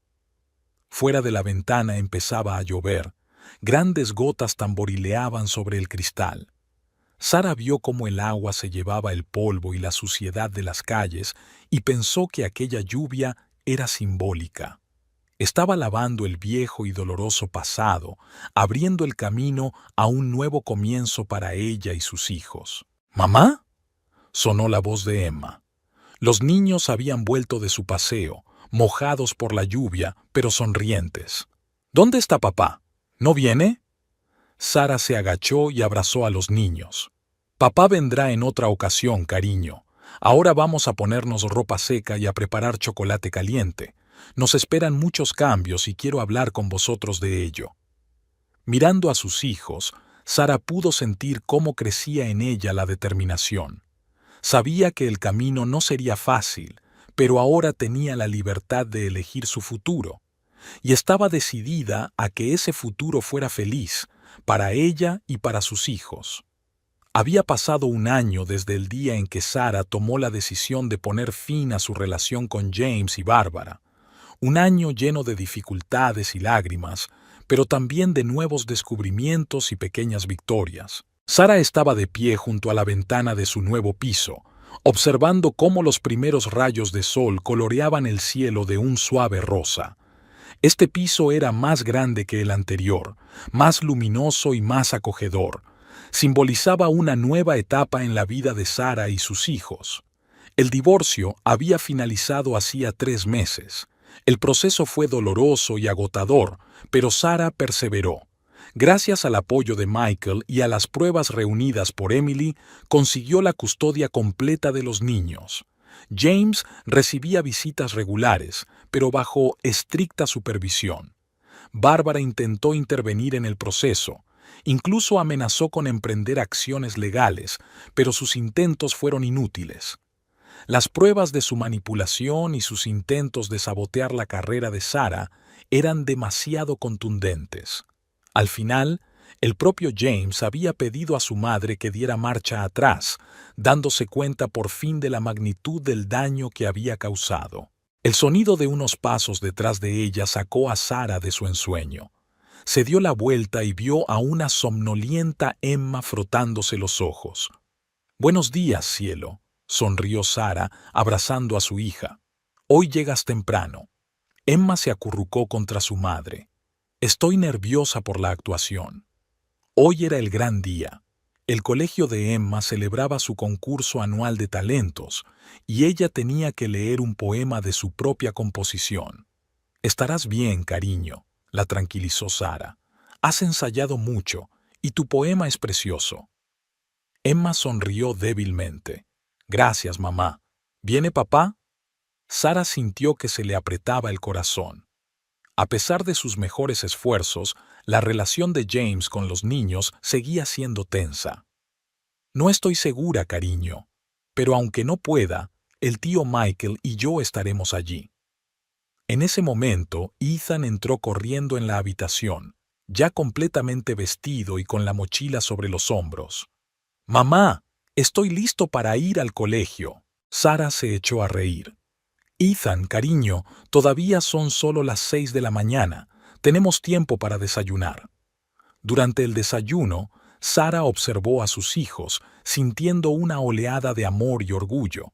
Fuera de la ventana empezaba a llover. Grandes gotas tamborileaban sobre el cristal. Sara vio cómo el agua se llevaba el polvo y la suciedad de las calles y pensó que aquella lluvia era simbólica. Estaba lavando el viejo y doloroso pasado, abriendo el camino a un nuevo comienzo para ella y sus hijos. ¿Mamá? Sonó la voz de Emma. Los niños habían vuelto de su paseo, mojados por la lluvia, pero sonrientes. ¿Dónde está papá? ¿No viene? Sara se agachó y abrazó a los niños. Papá vendrá en otra ocasión, cariño. Ahora vamos a ponernos ropa seca y a preparar chocolate caliente. Nos esperan muchos cambios y quiero hablar con vosotros de ello. Mirando a sus hijos, Sara pudo sentir cómo crecía en ella la determinación. Sabía que el camino no sería fácil, pero ahora tenía la libertad de elegir su futuro, y estaba decidida a que ese futuro fuera feliz, para ella y para sus hijos. Había pasado un año desde el día en que Sara tomó la decisión de poner fin a su relación con James y Bárbara. Un año lleno de dificultades y lágrimas, pero también de nuevos descubrimientos y pequeñas victorias. Sara estaba de pie junto a la ventana de su nuevo piso, observando cómo los primeros rayos de sol coloreaban el cielo de un suave rosa. Este piso era más grande que el anterior, más luminoso y más acogedor. Simbolizaba una nueva etapa en la vida de Sara y sus hijos. El divorcio había finalizado hacía 3 meses. El proceso fue doloroso y agotador, pero Sara perseveró. Gracias al apoyo de Michael y a las pruebas reunidas por Emily, consiguió la custodia completa de los niños. James recibía visitas regulares, pero bajo estricta supervisión. Bárbara intentó intervenir en el proceso, incluso amenazó con emprender acciones legales, pero sus intentos fueron inútiles. Las pruebas de su manipulación y sus intentos de sabotear la carrera de Sara eran demasiado contundentes. Al final, el propio James había pedido a su madre que diera marcha atrás, dándose cuenta por fin de la magnitud del daño que había causado. El sonido de unos pasos detrás de ella sacó a Sara de su ensueño. Se dio la vuelta y vio a una somnolienta Emma frotándose los ojos. «Buenos días, cielo», sonrió Sara, abrazando a su hija. «Hoy llegas temprano». Emma se acurrucó contra su madre. «Estoy nerviosa por la actuación». Hoy era el gran día. El colegio de Emma celebraba su concurso anual de talentos, y ella tenía que leer un poema de su propia composición. «Estarás bien, cariño», la tranquilizó Sara. «Has ensayado mucho, y tu poema es precioso». Emma sonrió débilmente. «Gracias, mamá. ¿Viene papá?» Sara sintió que se le apretaba el corazón. A pesar de sus mejores esfuerzos, la relación de James con los niños seguía siendo tensa. «No estoy segura, cariño, pero aunque no pueda, el tío Michael y yo estaremos allí». En ese momento, Ethan entró corriendo en la habitación, ya completamente vestido y con la mochila sobre los hombros. «Mamá, estoy listo para ir al colegio». Sara se echó a reír. «Ethan, cariño, todavía son solo las 6 de la mañana. Tenemos tiempo para desayunar». Durante el desayuno, Sara observó a sus hijos, sintiendo una oleada de amor y orgullo.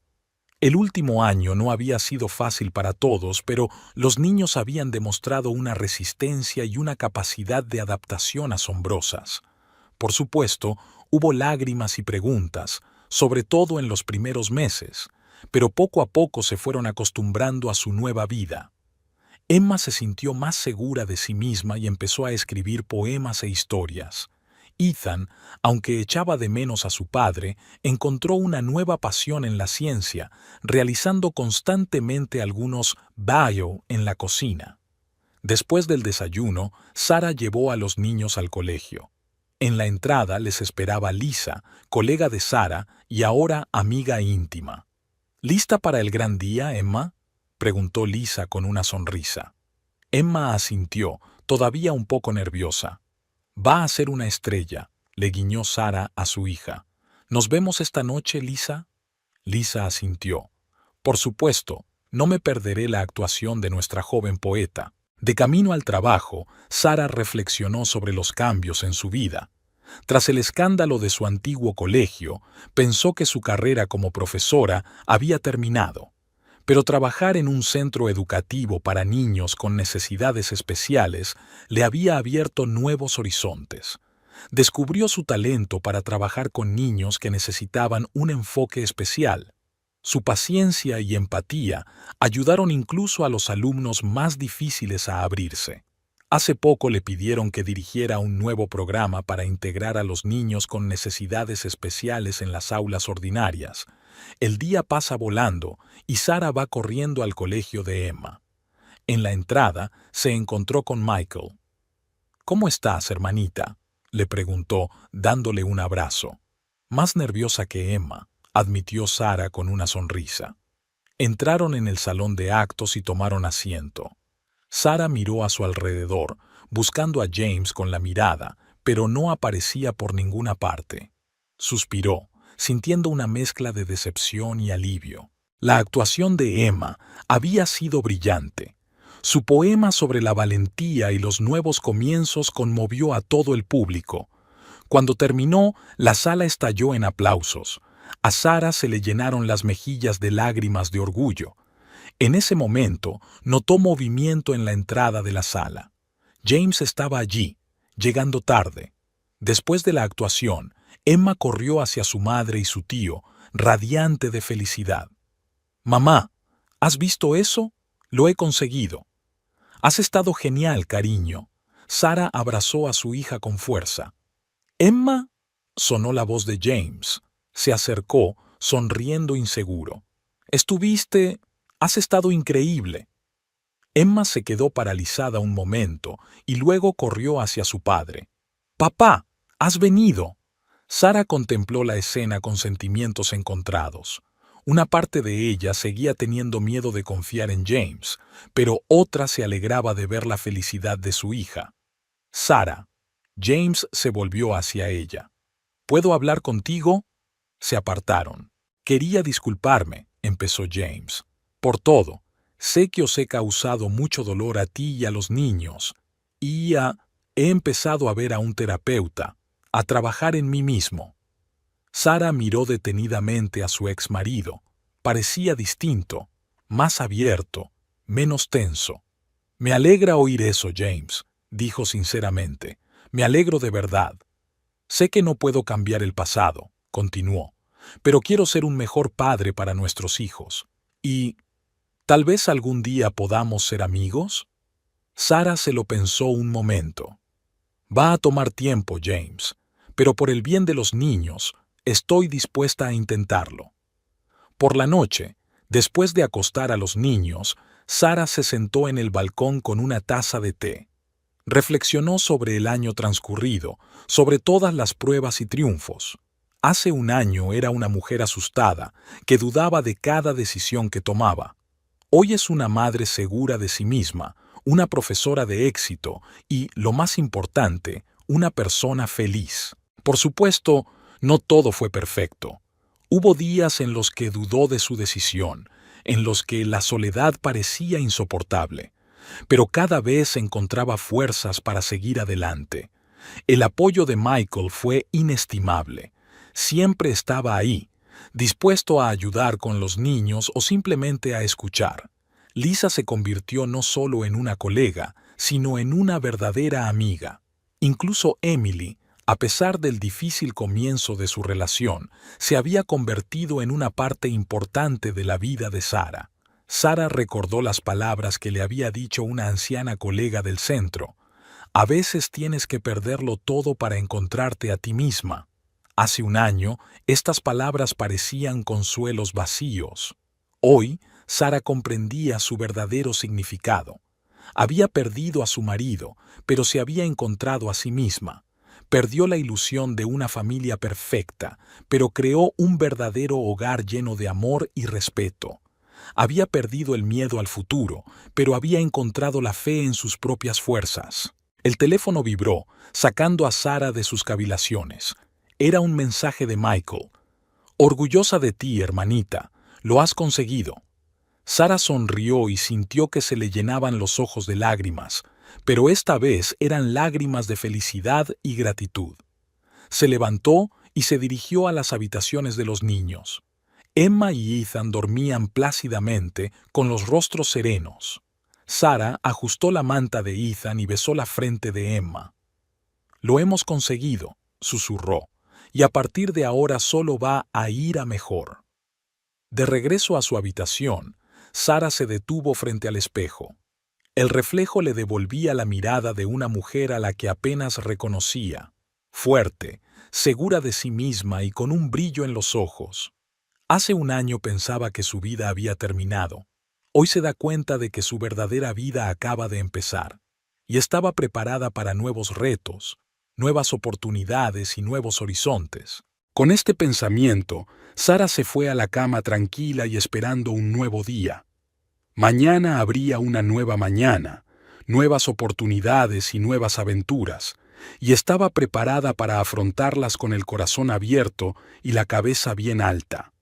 El último año no había sido fácil para todos, pero los niños habían demostrado una resistencia y una capacidad de adaptación asombrosas. Por supuesto, hubo lágrimas y preguntas, sobre todo en los primeros meses, pero poco a poco se fueron acostumbrando a su nueva vida. Emma se sintió más segura de sí misma y empezó a escribir poemas e historias. Ethan, aunque echaba de menos a su padre, encontró una nueva pasión en la ciencia, realizando constantemente algunos bio en la cocina. Después del desayuno, Sara llevó a los niños al colegio. En la entrada les esperaba Lisa, colega de Sara y ahora amiga íntima. «¿Lista para el gran día, Emma?», preguntó Lisa con una sonrisa. Emma asintió, todavía un poco nerviosa. «Va a ser una estrella», le guiñó Sara a su hija. «¿Nos vemos esta noche, Lisa?». Lisa asintió. «Por supuesto, no me perderé la actuación de nuestra joven poeta». De camino al trabajo, Sara reflexionó sobre los cambios en su vida. Tras el escándalo de su antiguo colegio, pensó que su carrera como profesora había terminado. pero trabajar en un centro educativo para niños con necesidades especiales le había abierto nuevos horizontes. Descubrió su talento para trabajar con niños que necesitaban un enfoque especial. Su paciencia y empatía ayudaron incluso a los alumnos más difíciles a abrirse. Hace poco le pidieron que dirigiera un nuevo programa para integrar a los niños con necesidades especiales en las aulas ordinarias. El día pasa volando y Sara va corriendo al colegio de Emma. En la entrada se encontró con Michael. «¿Cómo estás, hermanita?», le preguntó, dándole un abrazo. «Más nerviosa que Emma», admitió Sara con una sonrisa. Entraron en el salón de actos y tomaron asiento. Sara miró a su alrededor, buscando a James con la mirada, pero no aparecía por ninguna parte. Suspiró, sintiendo una mezcla de decepción y alivio. La actuación de Emma había sido brillante. Su poema sobre la valentía y los nuevos comienzos conmovió a todo el público. Cuando terminó, la sala estalló en aplausos. A Sara se le llenaron las mejillas de lágrimas de orgullo. En ese momento, notó movimiento en la entrada de la sala. James estaba allí, llegando tarde. Después de la actuación, Emma corrió hacia su madre y su tío, radiante de felicidad. «Mamá, ¿has visto eso? Lo he conseguido». «Has estado genial, cariño». Sara abrazó a su hija con fuerza. «¿Emma?», sonó la voz de James. Se acercó, sonriendo inseguro. «Has estado increíble». Emma se quedó paralizada un momento y luego corrió hacia su padre. «Papá, has venido». Sara contempló la escena con sentimientos encontrados. Una parte de ella seguía teniendo miedo de confiar en James, pero otra se alegraba de ver la felicidad de su hija. «Sara». James se volvió hacia ella. «¿Puedo hablar contigo?». Se apartaron. «Quería disculparme», empezó James, «por todo. Sé que os he causado mucho dolor a ti y a los niños. He empezado a ver a un terapeuta, a trabajar en mí mismo». Sara miró detenidamente a su exmarido. Parecía distinto, más abierto, menos tenso. «Me alegra oír eso, James», dijo sinceramente. «Me alegro de verdad. Sé que no puedo cambiar el pasado», continuó, «pero quiero ser un mejor padre para nuestros hijos. Y ¿tal vez algún día podamos ser amigos?». Sara se lo pensó un momento. «Va a tomar tiempo, James, pero por el bien de los niños, estoy dispuesta a intentarlo». Por la noche, después de acostar a los niños, Sara se sentó en el balcón con una taza de té. Reflexionó sobre el año transcurrido, sobre todas las pruebas y triunfos. Hace un año era una mujer asustada, que dudaba de cada decisión que tomaba. Hoy es una madre segura de sí misma, una profesora de éxito y, lo más importante, una persona feliz. Por supuesto, no todo fue perfecto. Hubo días en los que dudó de su decisión, en los que la soledad parecía insoportable, pero cada vez encontraba fuerzas para seguir adelante. El apoyo de Michael fue inestimable. Siempre estaba ahí, dispuesto a ayudar con los niños o simplemente a escuchar. Lisa se convirtió no solo en una colega, sino en una verdadera amiga. Incluso Emily, a pesar del difícil comienzo de su relación, se había convertido en una parte importante de la vida de Sara. Sara recordó las palabras que le había dicho una anciana colega del centro. «A veces tienes que perderlo todo para encontrarte a ti misma». Hace un año, estas palabras parecían consuelos vacíos. Hoy, Sara comprendía su verdadero significado. Había perdido a su marido, pero se había encontrado a sí misma. Perdió la ilusión de una familia perfecta, pero creó un verdadero hogar lleno de amor y respeto. Había perdido el miedo al futuro, pero había encontrado la fe en sus propias fuerzas. El teléfono vibró, sacando a Sara de sus cavilaciones. Era un mensaje de Michael. «Orgullosa de ti, hermanita. Lo has conseguido». Sara sonrió y sintió que se le llenaban los ojos de lágrimas, pero esta vez eran lágrimas de felicidad y gratitud. Se levantó y se dirigió a las habitaciones de los niños. Emma y Ethan dormían plácidamente, con los rostros serenos. Sarah ajustó la manta de Ethan y besó la frente de Emma. «Lo hemos conseguido», susurró, «y a partir de ahora solo va a ir a mejor». De regreso a su habitación, Sarah se detuvo frente al espejo. El reflejo le devolvía la mirada de una mujer a la que apenas reconocía, fuerte, segura de sí misma y con un brillo en los ojos. Hace un año pensaba que su vida había terminado. Hoy se da cuenta de que su verdadera vida acaba de empezar, y estaba preparada para nuevos retos, nuevas oportunidades y nuevos horizontes. Con este pensamiento, Sarah se fue a la cama tranquila y esperando un nuevo día. Mañana habría una nueva mañana, nuevas oportunidades y nuevas aventuras, y estaba preparada para afrontarlas con el corazón abierto y la cabeza bien alta.